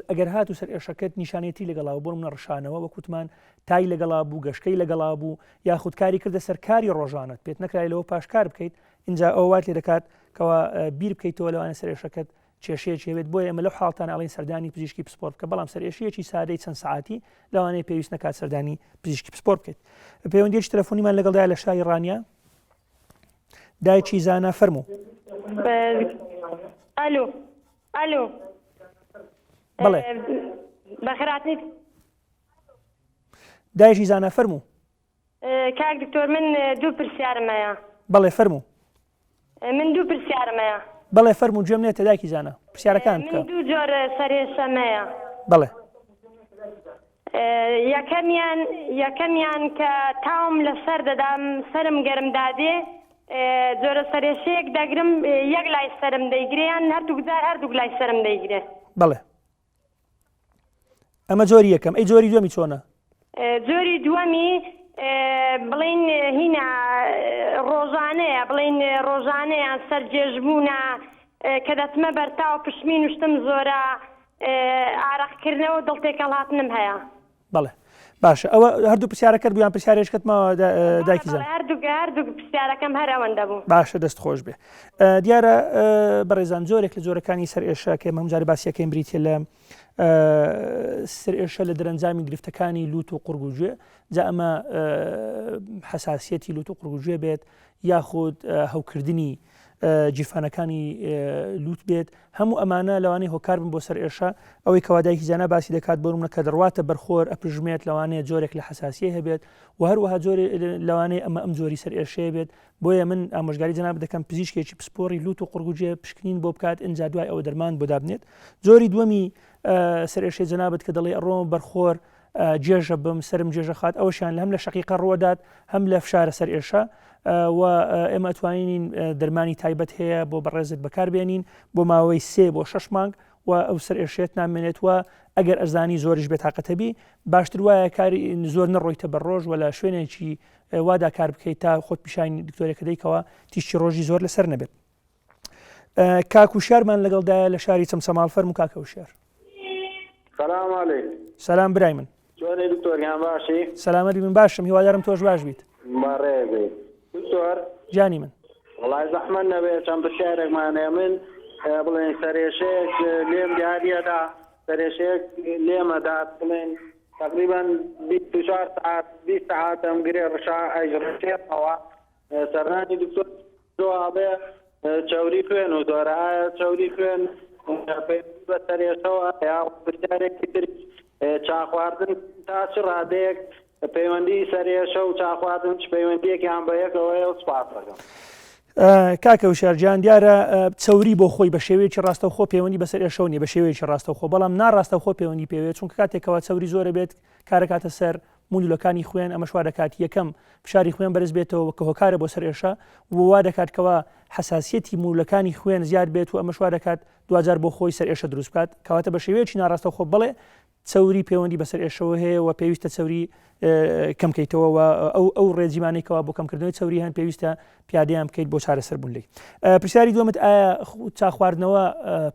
ئەگەر هاتوو سەر ئێشەکەت نیشانێتی لەگەڵاوە بۆ منە ڕشانەوە وەکوتمان تای لەگەڵا بوو گەشتەی لەگەڵا بوو یاخود کاری کردە سەرکاری ڕۆژانت پێت نەکرای لەوە پاشکار بکەیت اینجا ئەووات لێ دەکات کەوا بیر بکەیتەوە لەوانە سەر ئێشەکەت کێشەیەکی هەبێت بۆیە ئەمە لەو حاڵتان ئەڵێن سەردانی پزیشکی پسپۆر بکە بەڵام سەرئێشەیەکی سادەی چەند سعاتی لەوانەیە پێویست نەکات سەردانی پزیشکی پسپۆر بکەیت. پەیوەندیەکی تەلەفۆنیمان لەگەڵدایە لە شاری ڕانیا دایکی زانا فەرموو. ئەلو بەڵێ بەخێراتیت دایکی زانا فەرموو. کاک دکتۆر من دوو پرسیارم هەیە. بەڵێ فەرموو. من دوو پرسیارم هەیە. بەڵێ فەرموو گوێم لێتە دایکی زانە پرسیارەکان بکە. من دوو جۆر سەرێشەم هەیە. بەڵێ. یەکەمیان کە تاوم لەسەر دەدام سرم گەرم دادێ جۆرە سەرێشەیەک دەگرم یەک لای سرم دەیگرێیان هەردووک لای سرم دەیگرێ. بەڵێ. ئەمە جۆری یەکەم ئەی جۆری دووەمی چۆنە؟ جۆری دووەمی بڵین هینە ڕۆژانەیە بڵین ڕۆژانەیە سەرجێژبوونە کە دەتمە بەرتاوە پشمین وشتم زۆرە ئارەقکردنەوە دڵتێکەڵ هاتنم هەیە. بەڵێ باشە ئەوە هەردوو پرسیارەکەت بوویان پرسیارێشکەتمەوە دایکی زان هەردوو پرسیارەکەم هەر ئەوەندە بوو. باشە دەست خۆش بێ دیارە بەڕێزان زۆرێک لە جۆرەکانی سەر ئێشە کە هەموو جارە باسیەکەیم بریتە لە سەر ئێشە لە دەرەنجامی گرفتەکانی لوت و قورگوژێ جا ئەمە حساسیەتی لوت و قورگوژێ بێت یاخود هەوکردنی جیرفانەکانی لوت بێت هەموو ئەمانە لەوانەیە هۆکار بن بۆ سەر ئێشە ئەوەی کەوادایکی زانە باسی دەکات بۆ منە کە دەڕواتە بەرخۆر ئەپژمێت لەوانەیە جۆرێک لە حساسیە هەبێت و هەروەها جۆری لەوانەیە ئەم جۆری سەر ئێشەیە بێت بۆیە من ئامۆژگاری جەناب دەکەم پزیشکێکی پسپۆری لوت و قورگوژێ پشکنین بۆ بکات ئینجا دوای ئەوە دەرمان بۆ دابنێت. جۆری دووەمی سەر ئێشەی جەنابەت کە دەڵێ ئەڕۆم بەرخۆر جێژە بم سرم جێژە خات ئەوەشیان هەم لە شەقیقە ڕوەدات هەم لە فشارە سەر ئێشە و ئێمە ئەتوانین دەرمانی تایبەت هەیە بۆ بەڕێزت بەکاربێنین بۆ ماوەی 3 بۆ 6 مانگ و ئەو سەر ئێشێت نامێنێت و ئەگەر ئەزانی زۆریش بێت تااقەتەبی باشتر وایە کاری زۆر نەڕۆیتە بە ڕۆژ و لە شوێنێکی وادا کار بکەیت تا خۆت پیشانی دکتۆرێکە دەیکەوە تیشتی ڕۆژی زۆر لەسەر نەبێت. کاکوشارمان لەگەڵدایە لە شاری چەمسەماڵ فەرموو کاکەوشار. سلام علیکم. سلام برای من. چۆنی دکتۆریان باشی؟ سلامەتی من باشم هیوادارم تۆش باش بیت. بەڕێزی دکتۆر جانی من. وڵای زەحمەت نەبێت چەند پرسیارێکمانەیە من بڵێن سەرێشەیەک لێم دیارەدا سەرێشەیەک لێمەدات بڵێن تقريبا 24 ساعات 20 ساعات ام قري رشا اجرتي او سرناني دكتور جوابه تشاوري فين ودورا تشاوري فين بسري سوا يا بسري كتير چاخواردن تاثر هاديك پەیوەندی سەرێشە و چاخواتن پەیوەندیەکیان بە یەکەوەی سپاس دەکەم. کاکە وشارجان دیارە چەوری بۆ خۆی بە شێوەیەکی ڕاستەوخۆ پەیوەندی بەسەر ئێشەوە نیە بە شێوەیەکی ڕاستەوخۆ بەڵام ناڕاستەوخۆ پەیوەندی پێوێت چونکە کاتێکەوە چەوری زۆرە بێت کارەکاتە سەر مولولەکانی خوێن ئەمە شوا دەکات یەکەم فشاری خوێن بەرز بێتەوە کە هۆکارە بۆ سەر ئێشە وا دەکاتکەوە حساسیەتی مولولەکانی خوێن زیاد بێت و ئەمە شوا دەکات دوجار بۆ خۆی سەر ئێشە دروست بکات کەواتە بە شێوەیەکی ناڕاستەوخۆ بڵێ چەوری پەیوەندی بەسەر ئێشەوە هەیە و پێویستە چەوری کەمکەیتەوە ئەو ڕێجیمانێکەوە بۆ کەمکردنەوەی چەوری هەن پێویستە پیادەیان بکەیت بۆ چارەسەربوون لی. پرسیاری دووەمت ئایا چاخواردنەوە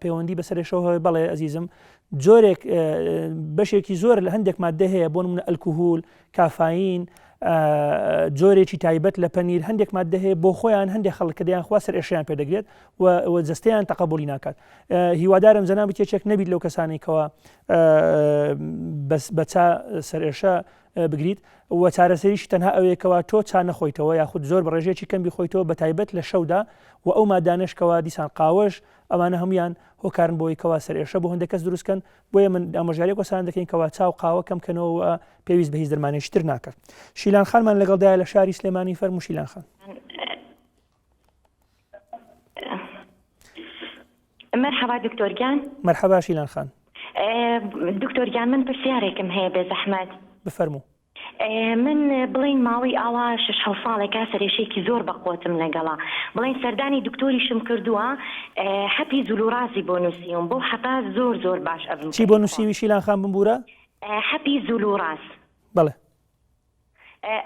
پەیوەندی بەسەر ئێشەوە بەڵێ ئەزیزم جۆرێک بەشێکی زۆر لە هەندێک ماددە هەیە بۆ نمونە ئەلکوهول، کافاین، جۆرێکی تایبەت لە پەنیر هەندێک ماددە هەیە بۆ خۆیان هەندێک خەڵک دەیان خوا سەر ئێشەیان پێدەگرێت و جەستەیان تەقەبولی ناکات. هیوادارم جەناب کێچێک نەبیت لەو کەسانێکەوە بە چا سەر ئێشە بگریت و چارەسەریش تەنها ئەوەیەکەوە تۆ چا نەخۆیتەوە یاخود زۆر بە ڕێژێکی کەم بیخۆیتەوە بە تایبەت لە شەودا و ئەو مادانشکەوە دیسان قاوەش ئەمانە هەمویان هۆکارن بۆی کەوا سەر ئێشە بۆ هەندێک کەس دروستکەن بۆیە من ئاماژگاریەک وەسان دەکەین کەوا چاو قاوە کەمکەنەوە پێویست بە هیچ دەرمانێکی تر ناکات. شیلان خانمان لەگەڵدایە لە شاری سلێمانی فەرموو شیلان خان. مرحبا دكتور جان. مرحبا شیلان خان. دكتور جان من پرسیارێکم هەیە بێ زەحمەت. بفەرموو. من بڵین ماوەی ئاوا 6 ساڵێکا سەرێشێکی زۆر بەقوتم لەگەڵا بڵین سەردانی دکتۆریشم کردووە حەپی زولورازی بۆ نووسیوم بۆ حەپا زۆر باش ئەبم. چی بۆ نووسیوی شیلان خان بمبورە؟ حەپی زولوراز. بەڵێ.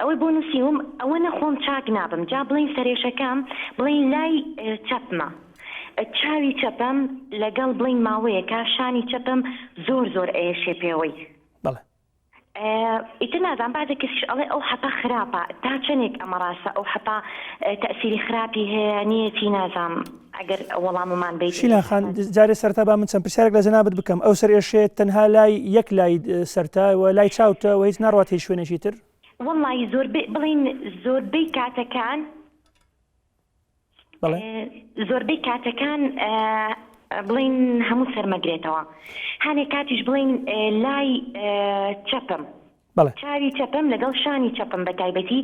ئەوەی بۆ نووسیوم ئەوە نەخۆم چاک نابم جا بڵین سەرێشەکەم بڵین لای چەپمە. چاوی چەپەم لەگەڵ بڵین ماوەیەکە شانی چەپەم زۆر ئێشێ پێوەی. ئیتر نازان بعدێکیش ئەڵێ ئەو حەپە خراپە تا چەندێک ئەمە ڕاستە ئەو حەپە تەئسیری خراپی هەیە نیەتی نازام ئەگەر وەڵاممان بیت. شیلان خان جارێ سەرتا با من چەند پرسیارێک لە جەنابەت بکەم ئەو سەر ئێشێت تەنها لای یەک لای سەرتا و لای چاوتە و هیچ ناڕوات هیچ شوێنێکی تر؟ وەڵی بڵین زۆربەی کاتەکان زۆربەی کاتەکان بڵین هەموو سەرمەگرێتەوە هەنێک کاتیش بڵین لای چەپم چاوی چەپم لەگەڵ شانی چەپم بە تایبەتی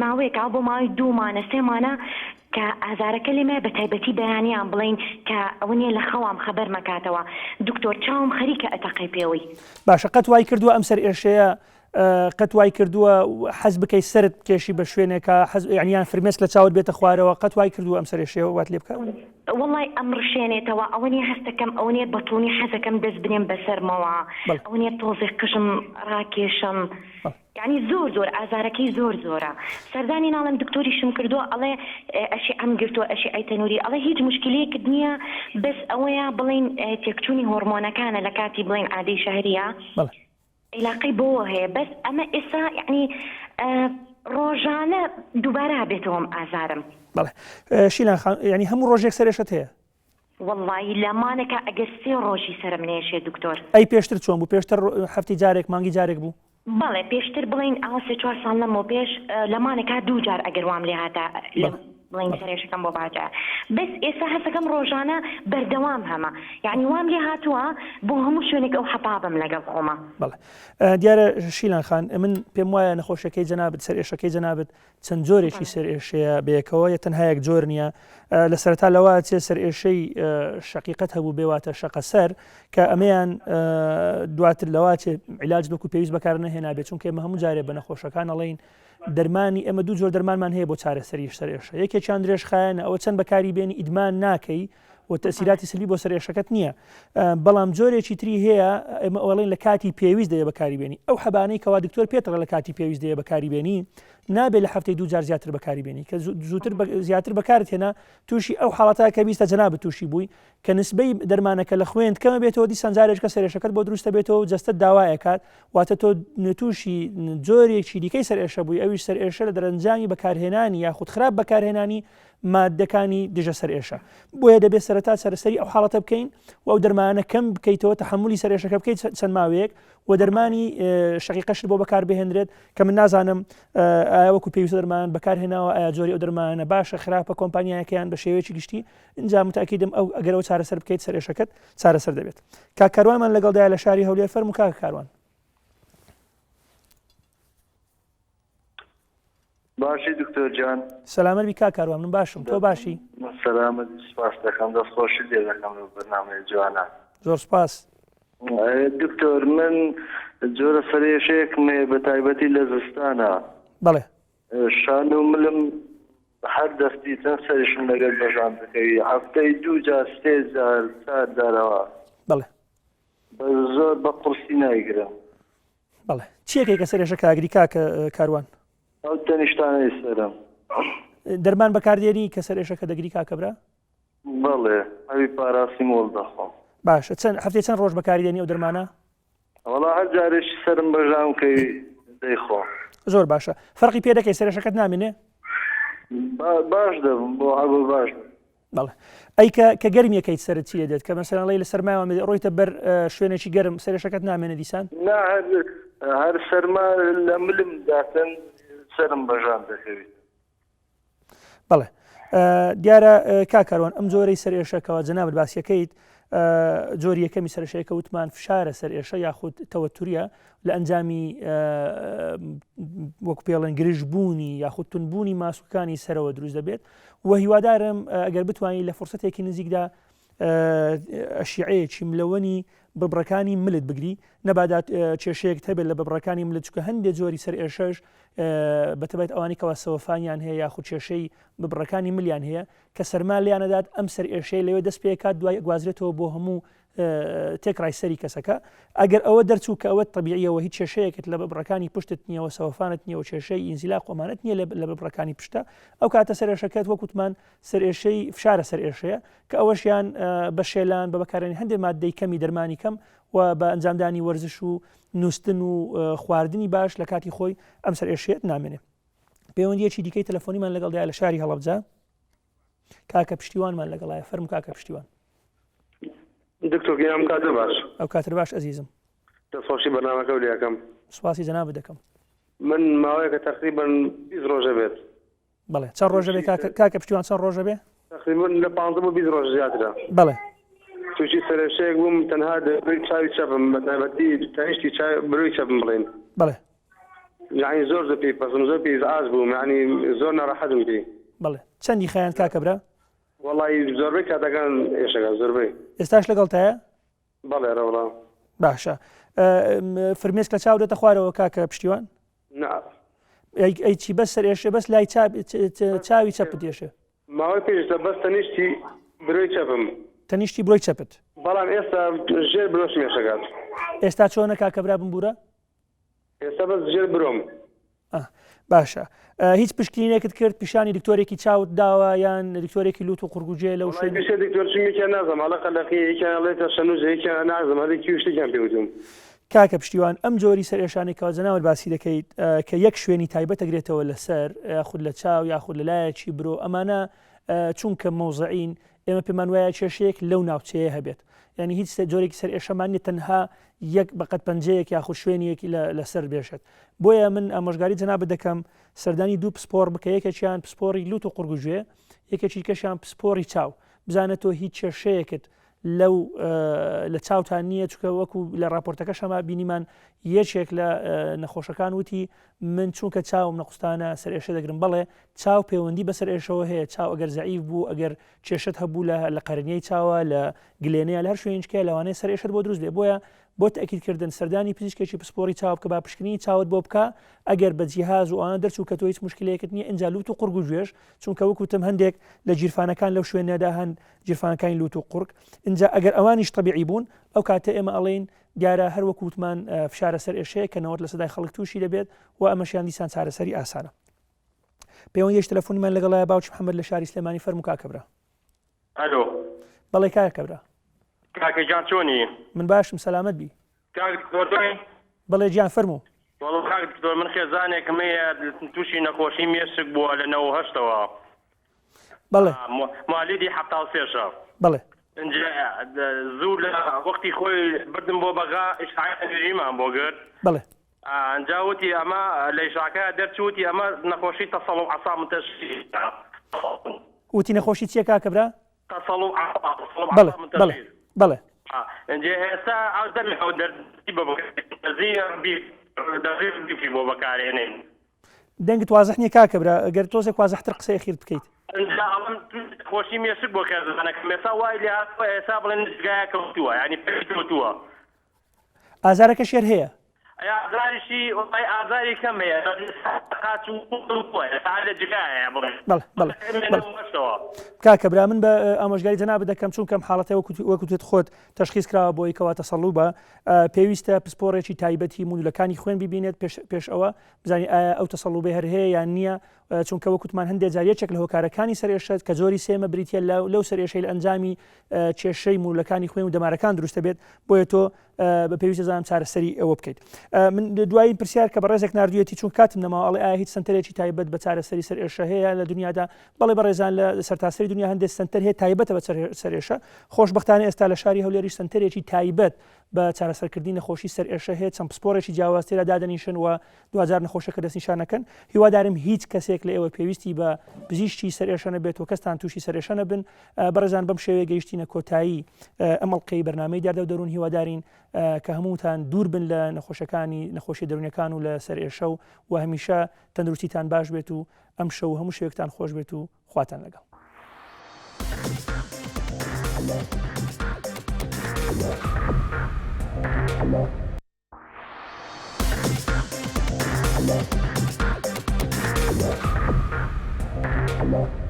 ماوەیەکا بۆ ماوەی 2 مانە 3 مانە کە ئازارەکە لێمە بە تایبەتی بەیانیان بڵین کە ئەوە نیە لە خەوام خەبەر مەکاتەوە دکتۆر چاوم خەریکە ئەتەقی پێوەی. باشە قەت وای کردووە ئەم سەر ئێشەیە قەت وای کردووە حەز بکەی سرت کێشی بە شوێنێکە یعنیان فرمێس لە چاوت بێتە خوارەوە قەت وای کردووە ئەم سەر ئێشەیە وات لێ بکە؟ وڵی ئەم ڕشێنێتەوە ئەوە نیە هەستەکەم ئەو نیە بەتونی حەزەکەم دەست بنێم بەسەرمەوە ئەو نیە تۆزێک قژم ڕاکێشم یعنی زۆر ئازارەکەی زۆرە سەردانی ناڵم دکتۆریشم کردووە ئەڵێ ئەشی ئەم گرتووە ئەشی ئەیتەنووری ئەڵێ هیچ مشکلەیەکت نییە بەس ئەوەیە بڵین تێکچوونی هۆرمۆنەکانە لە کاتی بڵین عادەی شەهریە علاقەی بۆوە هەیە بەس ئەمە ئێستا یعنی ڕۆژانە دووبارە بێتەوەم ئازارم. بەڵێ شیلان خان یعنی هەموو ڕۆژێک سەرێشت هەیە؟ وەڵی لەمانەکە ئەگەر 3 ڕۆژی سرم نێشێ دکتۆر. ئەی پێشتر چۆن بوو؟ پێشتر هەفتی جارێک مانگی جارێک بوو؟ بەڵێ پێشتر بڵین ئەوە 3-4 ساڵ لەمەوە پێش لەمانەکە 2 جار ئەگەر وام لێ هاتە بڵین سەرێشەکەم بۆ باجار بەس ئێستا هەستەکەم ڕۆژانە بەردەوام هەمە یعنی وام لێ هاتووە بۆ هەموو شوێنێک ئەو حەپابم لەگەڵ خۆمە. بەڵێ دیارە شیلان خان من پێم وایە نەخۆشەکەی جەنابەت سەر ئێشەکەی جەنابەت چەند جۆرێکی سەر ئێشەیە بەیەکەوە یە تەنها یەک جۆر نییە لە سەرەتا لەوە چێ سەر ئێشەی شەقیقەت هەبوو بێواتە شەقە سەر کە ئەمەیان دواتر لەوە چێ عیلاج وەکو پێویست بەکار نەهێنا بێت چونکە ئێمە هەموو جارێ بە نەخۆشەکان ئەڵێین دەرمانی ئەمە 2 جۆر دەرمانمان هەیە بۆ چارەسەریش سەر ئێشە یەکێکیان درێژخایەنە ئەوە چەند بەکاری بێنی ئیدمان ناکەی و تەسیراتی سلی بۆ سەر ئێشەکەت نییە بەڵام جۆرێکی تری هەیە ئێمە ئەوڵێن لە کاتی پێویست دەیە بەکاری بێنی ئەو حەبانەی کەوا دکتۆر پێتەڵە لە کاتی پێویست دەیە بەکاری بێنی نابێت لە هەفتەی 2 جار زیاتر بەکاری بێنی کە زیاتر بەکارت هێنا تووشی ئەو حاڵەتە کە بیستە جەنابەت تووشی بووی کە نسبەی دەرمانەکە لە خوێن کەمە بێتەوە دیسان جارێککە سەرێشەکەت بۆ دروستە بێتەوە و جەستت داوایەکات واتە تۆ تووشی جۆرێکی دیکەی سەر ئێشە بووی ئەویش سەر ئێشە لە دەرەنجامی بەکارهێنانی یاخود خراپ بەکارهێنانی مادەکانی دژە سەرێشە بۆیە دەبێت سەرەتا سەرسەری ئەو حاڵەتە بکەین و ئەو دەرمانە کەم بکەیتەوە تەحملی سەرێشەکە بکەیت چەند ماوەیەک و دەرمانی شەقیقەشت بۆ بەکار بهێنرێت کە من نازانم ئایا وەکو پێویستە دەرمان بەکارهێناوە ئایا جۆری ئەو دەرمانە باشە خراپە کۆمپانیایەکەیان بە شێوەیەکی گشتی اینجا متاکیدم ئەو ئەگەرەوە چارەسەر بکەیت سەرێشەکەت چارەسەر دەبێت کاکاروانمان لەگەڵدایە لە شاری هەولێر فەرموو کاکە کاروان باشی دکتۆر جان سەلامەت بی کاکاروان من باشم تۆ باشی سەلامەت سپاس دەکەم دەستخۆشی لێ دەکەم لە بەرنامەی جوانە زۆر سپاس دکتۆر من جۆرە سەرێشەیەکم بە تایبەتی لە زستانە بەڵێ شان و ملم هەر دەستی چەند سەرشم لەگەر بەژان دەکەوی هەفتەی 2 جار 3 جار 4 جارەوە بەڵێ زۆر بە قورسی نایگرم بەڵێ چیەکەی کە سەرێشە کاگری کاکە کاروان ئەو تەنیشتانەی سەرم دەرمان بەکاردێنی کە سەرێشەکە دەگری کاکەبرا بەڵێ ئەوی پاراسیمۆڵ دەخۆم باشە هەفتەی چەند ڕۆژ بەکاردێنی ئەو دەرمانە وەڵا هەر جارێکی سرم بەژام کەی دەیخۆ زۆر باشە فەرقی پێ دەکەی سەرێشەکەت نامێنێ باش دەبم بۆ هەبوو باش بەڵێ ئەی کە گەرمیەکەیت سەرت چی دێت کە مەسەران لەی لە سەرمایەوە ڕۆیتە بەر شوێنێکی گەرم سەرێشەکەت نامێنێ دیسان نا هەر سەرما لە ملم داتن سرم بەژان دەکەوێت بەڵێ دیارە کاکاروان ئەم جۆرەی سەرێشەکەەوە جەنابەت باسیەکەیت جۆری یەکەمی سەرێشەیەکە وتمان فشارە سەرێشە یاخود تەوەتوریە لە ئەنجامی وەکو پێڵێن گرژبوونی یاخود تونبوونی ماسوولەکانی سەرەوە دروست دەبێت و هیوادارم ئەگەر بتوانین لە فرسەتێکی نزیکدا ئەشیعەیەکی ملەوەنی ببڕەکانی ملت بگری نەبادات کێشەیەک هەبێت لە ببڕەکانی ملت چکە هەندێک جۆری سەرێشەش بەتەبێت ئەوانی کەوا سەوەفانیان هەیە یاخود کێشەی ببڕەکانی ملیان هەیە کە سەرما لیانەدات ئەم سەرێشەی لەوێ دەست پێکات دوای گوازرێتەوە بۆ هەموو تێکڕای سەری کەسەکە ئەگەر ئەوە دەرچوو کە ئەوە طبیعیەوە هیچ کێشەیەکت لە ببڕەکانی پشتت نییەوە سەوەفانت نییە و کێشەی ئینزیلاق قۆمانەت نییە لە ببڕەکانی پشتە ئەو کاتە سەرێشەکەت وەکوتمان سەرێشەی فشارە سەرێشەیە کە ئەوەشیان بە شێلان بە بەکارێنی هەندێک مادەی کەمی دەرمانی کەم و بە ئەنجامدانی وەرزش و نووسن و خواردنی باش لە کاتی خۆی ئەم سەرێشێت نامێنێ پەیوەندیەکی دیکەی تەلەفۆنیمان لەگەڵدایە لە شاری هەڵەبجە کاکە پشتیوانمان لەگەڵایە فەرموو کاکە پشتیوان دکتۆر گیرام کاتر باش ئەو کاتر باش ئەزیزم دەستخۆشی بەرنامەکە ولیاکەم سوپاسی جەنابەت دەکەم من ماوەیەکە تقریبا 20 ڕۆژە بێت بەڵێ چەند ڕۆژە بێ کاکە پشتیوان چەند ڕۆژە بێ تقریبا لە 15 بۆ 20 ڕۆژ زیاترە بەڵێ تووشی سەرێشەیەک بووم تەنها دەبێت چاوی چەپم بەتایبەتی تەنیشتی بروی چەپم بڵێن بەڵێ یعنی زۆر پێی پەسم زۆر پێی ئاز بووم یعنی زۆر ناڕەحەتم پێی بەڵێ چەندی خەیان کاکەبرا وەڵی زۆربەی کاتەکان ئێشەکە زۆربەی ئێستاش لەگەڵتایە بەڵێ ڕەوڵا باشە فرمێسک لە چاو دێتە خوارەوە کاکە پشتیوان ئەی چی بەس سەرێشە بەس لای چاوی چەپت دێشە ماوەی پێشتە بەس تەنیشتی بروی چەپم تەنیشتی بڕۆی چەپت بەڵام ئێستا ژێر برۆشم ێشەکات ئێستا چۆنە کاکەبرا بمبورە ئێستا بەس ژێر برۆم باشە هیچ پشکنینێکت کرد پیشانی دکتۆرێکی چاوت داوە یان دکتۆرێکی لوت و قورگوجێ لەو شوێن دکتۆرچمیکە نازم ئەڵە قەلەقیەکیانڵێتە شەنووزەیەکیان نازم هەرێکی شتێکیان پێوتم کاکە پشتیوان ئەم جۆری سەرێشانێکەوە جەناوت باسی دەکەیت کە یەک شوێنی تایبەت ئەگرێتەوە لەسەر یاخود لە چاو یاخود لە لایەکی برۆ ئەمانە چونکە مۆزعین ئێمە پێمان وایە کێشەیەک لەو ناوچەیە هەبێت یعنی هیچ جۆرێکی سەرێشەمان تەنها یەک بەقەت پەنجەیەک یاخود شوێنیەکی لەسەر بێشێت بۆیە من ئامۆژگاری جەنابەت دەکەم سەردانی دوو پسپۆر بکە یەکێکیان پسپۆری لوت و قورگوژێ یەکێکی کەشیان پسپۆری چاو بزانێتەوە هیچ کێشەیەکت لەو لە چاوتان نییە چکە وەکو لە راپۆرتەکە شەما بینیمان یەکێک لە نەخۆشەکان وتی من چونکە چاوم نەقوستانە سەرێشە دەگرم بەڵێ چاو پەیوەندی بە سەرێشەوە هەیە چاو ئەگەر زەعیف بوو ئەگەر کێشت هەبوو لە قەرنیەی چاوە لە گلێنەیە لە هەر شوێنچکە لەوانەیە سەرێشت بۆ دروست بێ بۆیە بۆ تاکیدکردن سەردانی پزیشکێکی پسپۆری چاو بکە با پشکنی چاوت بۆ بکە ئەگەر بە جیهاز و ئەوانە دەرچوو کە تۆ هیچ مشکلەیەکت نییە ئینجا لوت و قورگ و گوێژ چونکە وەکوتم هەندێک لە جیرفانەکان لەو شوێنەدا هەن جیرفانەکانی لوت و قورگ اینجا ئەگەر ئەوانیش طبیعی بوون ئەو کاتە ئێمە ئەڵێن دیارە هەر وەکوتمان فشارە سەرێشەیە کە نەوەت لە سەدای خەڵک تووشی دەبێت و ئەمەشیان دیسان چارەسەری ئاسانە پەیوەندیش تەلەفۆنیمان لەگەڵایە باوکی محەممەد لە شاری سلێمانی فەرموو کاکەبرا ئەلۆ بەڵێ کاکەبرا کاکە جان چۆنی من باشم سەلامەت بی بەڵێ گیان فەرموو من خێزانێکم هەیە تووشی نەخۆشی مێشک بووە لە 98ەوە بەڵێ موالیدی حتا سێشە بەڵێ زوو لە وەختی خۆی بردم بۆ بەغا ئیشعاعیمان بۆ گرت بەڵێ ئەنجاوتی ئەمە لە ئیشاکە دەرچوتی ئەمە نەخۆشی تەسەڵ و عەسا منتەشی وتی نەخۆشی چییە کاکەبرا؟ تەسەڵ و بەڵێ بەڵێ بەڵێ ئەنجێ ئێستا ئەو دەمی ئەو دەردی بە بیفی بۆ بەکارێنین دەنگت وازح نییە کاکەبرا ئەگەر تۆزێک وازەحتر قسەی خیر بکەیت خۆشی مێشک بۆ کەزانەکە مێسا وای لێ ئێستا بڵێن نزگایە کەوتووە ینی پێی کەوتووە ئازارەکە شێر هەیە ئازاریشی ئازاری کەم هەیە لە جگایە بڵێ کاکەبرا من بە ئامۆژگاری جەناب دەکەم چونکەم حاڵەتە وەکوتێت خۆت تەشخیص کراوە بۆی کەوا تەسەڵوو بە پێویستە پسپۆڕێکی تایبەتی مولولەکانی خوێن ببینێت پێش ئەوە بزانانی ئایا ئەو تەسەڵوبێ هەر هەیە یان نییە چونکە وەکوتمان هەندێک جاریەکێک لە هۆکارەکانی سەرێشت کە زۆری سێمە بریتە لەو سەرێشەی لە ئەنجامی کێشەی مولولەکانی خوێن و دەمارەکان دروستە بێت بۆیە تۆ بە پێویستە زانم چارەسەری ئەوە بکەیت من دوایی پرسیار کە بە ڕێزێک نردویەتی چون کاتم نەماوە ئەڵێ ئایا هیچ سنتەرێکی تایبەت بە چارەسەری سەرێشە هەیە لە دنیادا بەڵێ بەڕێزان لە سەرتاسەری دنیا هەندێک سنتەر هەیە تایبەتە بە سەرێشە خۆشبەختانە ئێستا لە شاری هەولێریش سنتەرێکی تایبەت بە چارەسەرکردنی نەخۆشی سەرێشە هەیە چەند پسپۆڕێکی جیاوازتێرا دادەنیشن و 2000 نەخۆشەکە دەستنیشانەکەن هیوادارم هیچ کەسێک لە ئێوە پێویستی بە پزیشکی سەرێشە نەبێت و کەستان تووشی سەرێشە نەبن بەڕێزان بەم شێوەیە گەیشتینە کۆتایی ئەمەڵقەی بەرنامەی دیاردە و دەروون هیوادارین کە هەمووتان دوور بن لە نەخۆشەکانی نەخۆشی دەرونیەکان و لە سەرێشە و هەمیشە تەندروستیتان باش بێت و ئەم شەو هەموو شێوەکتان خۆش بێت و خواتان لەگەڵ. Allah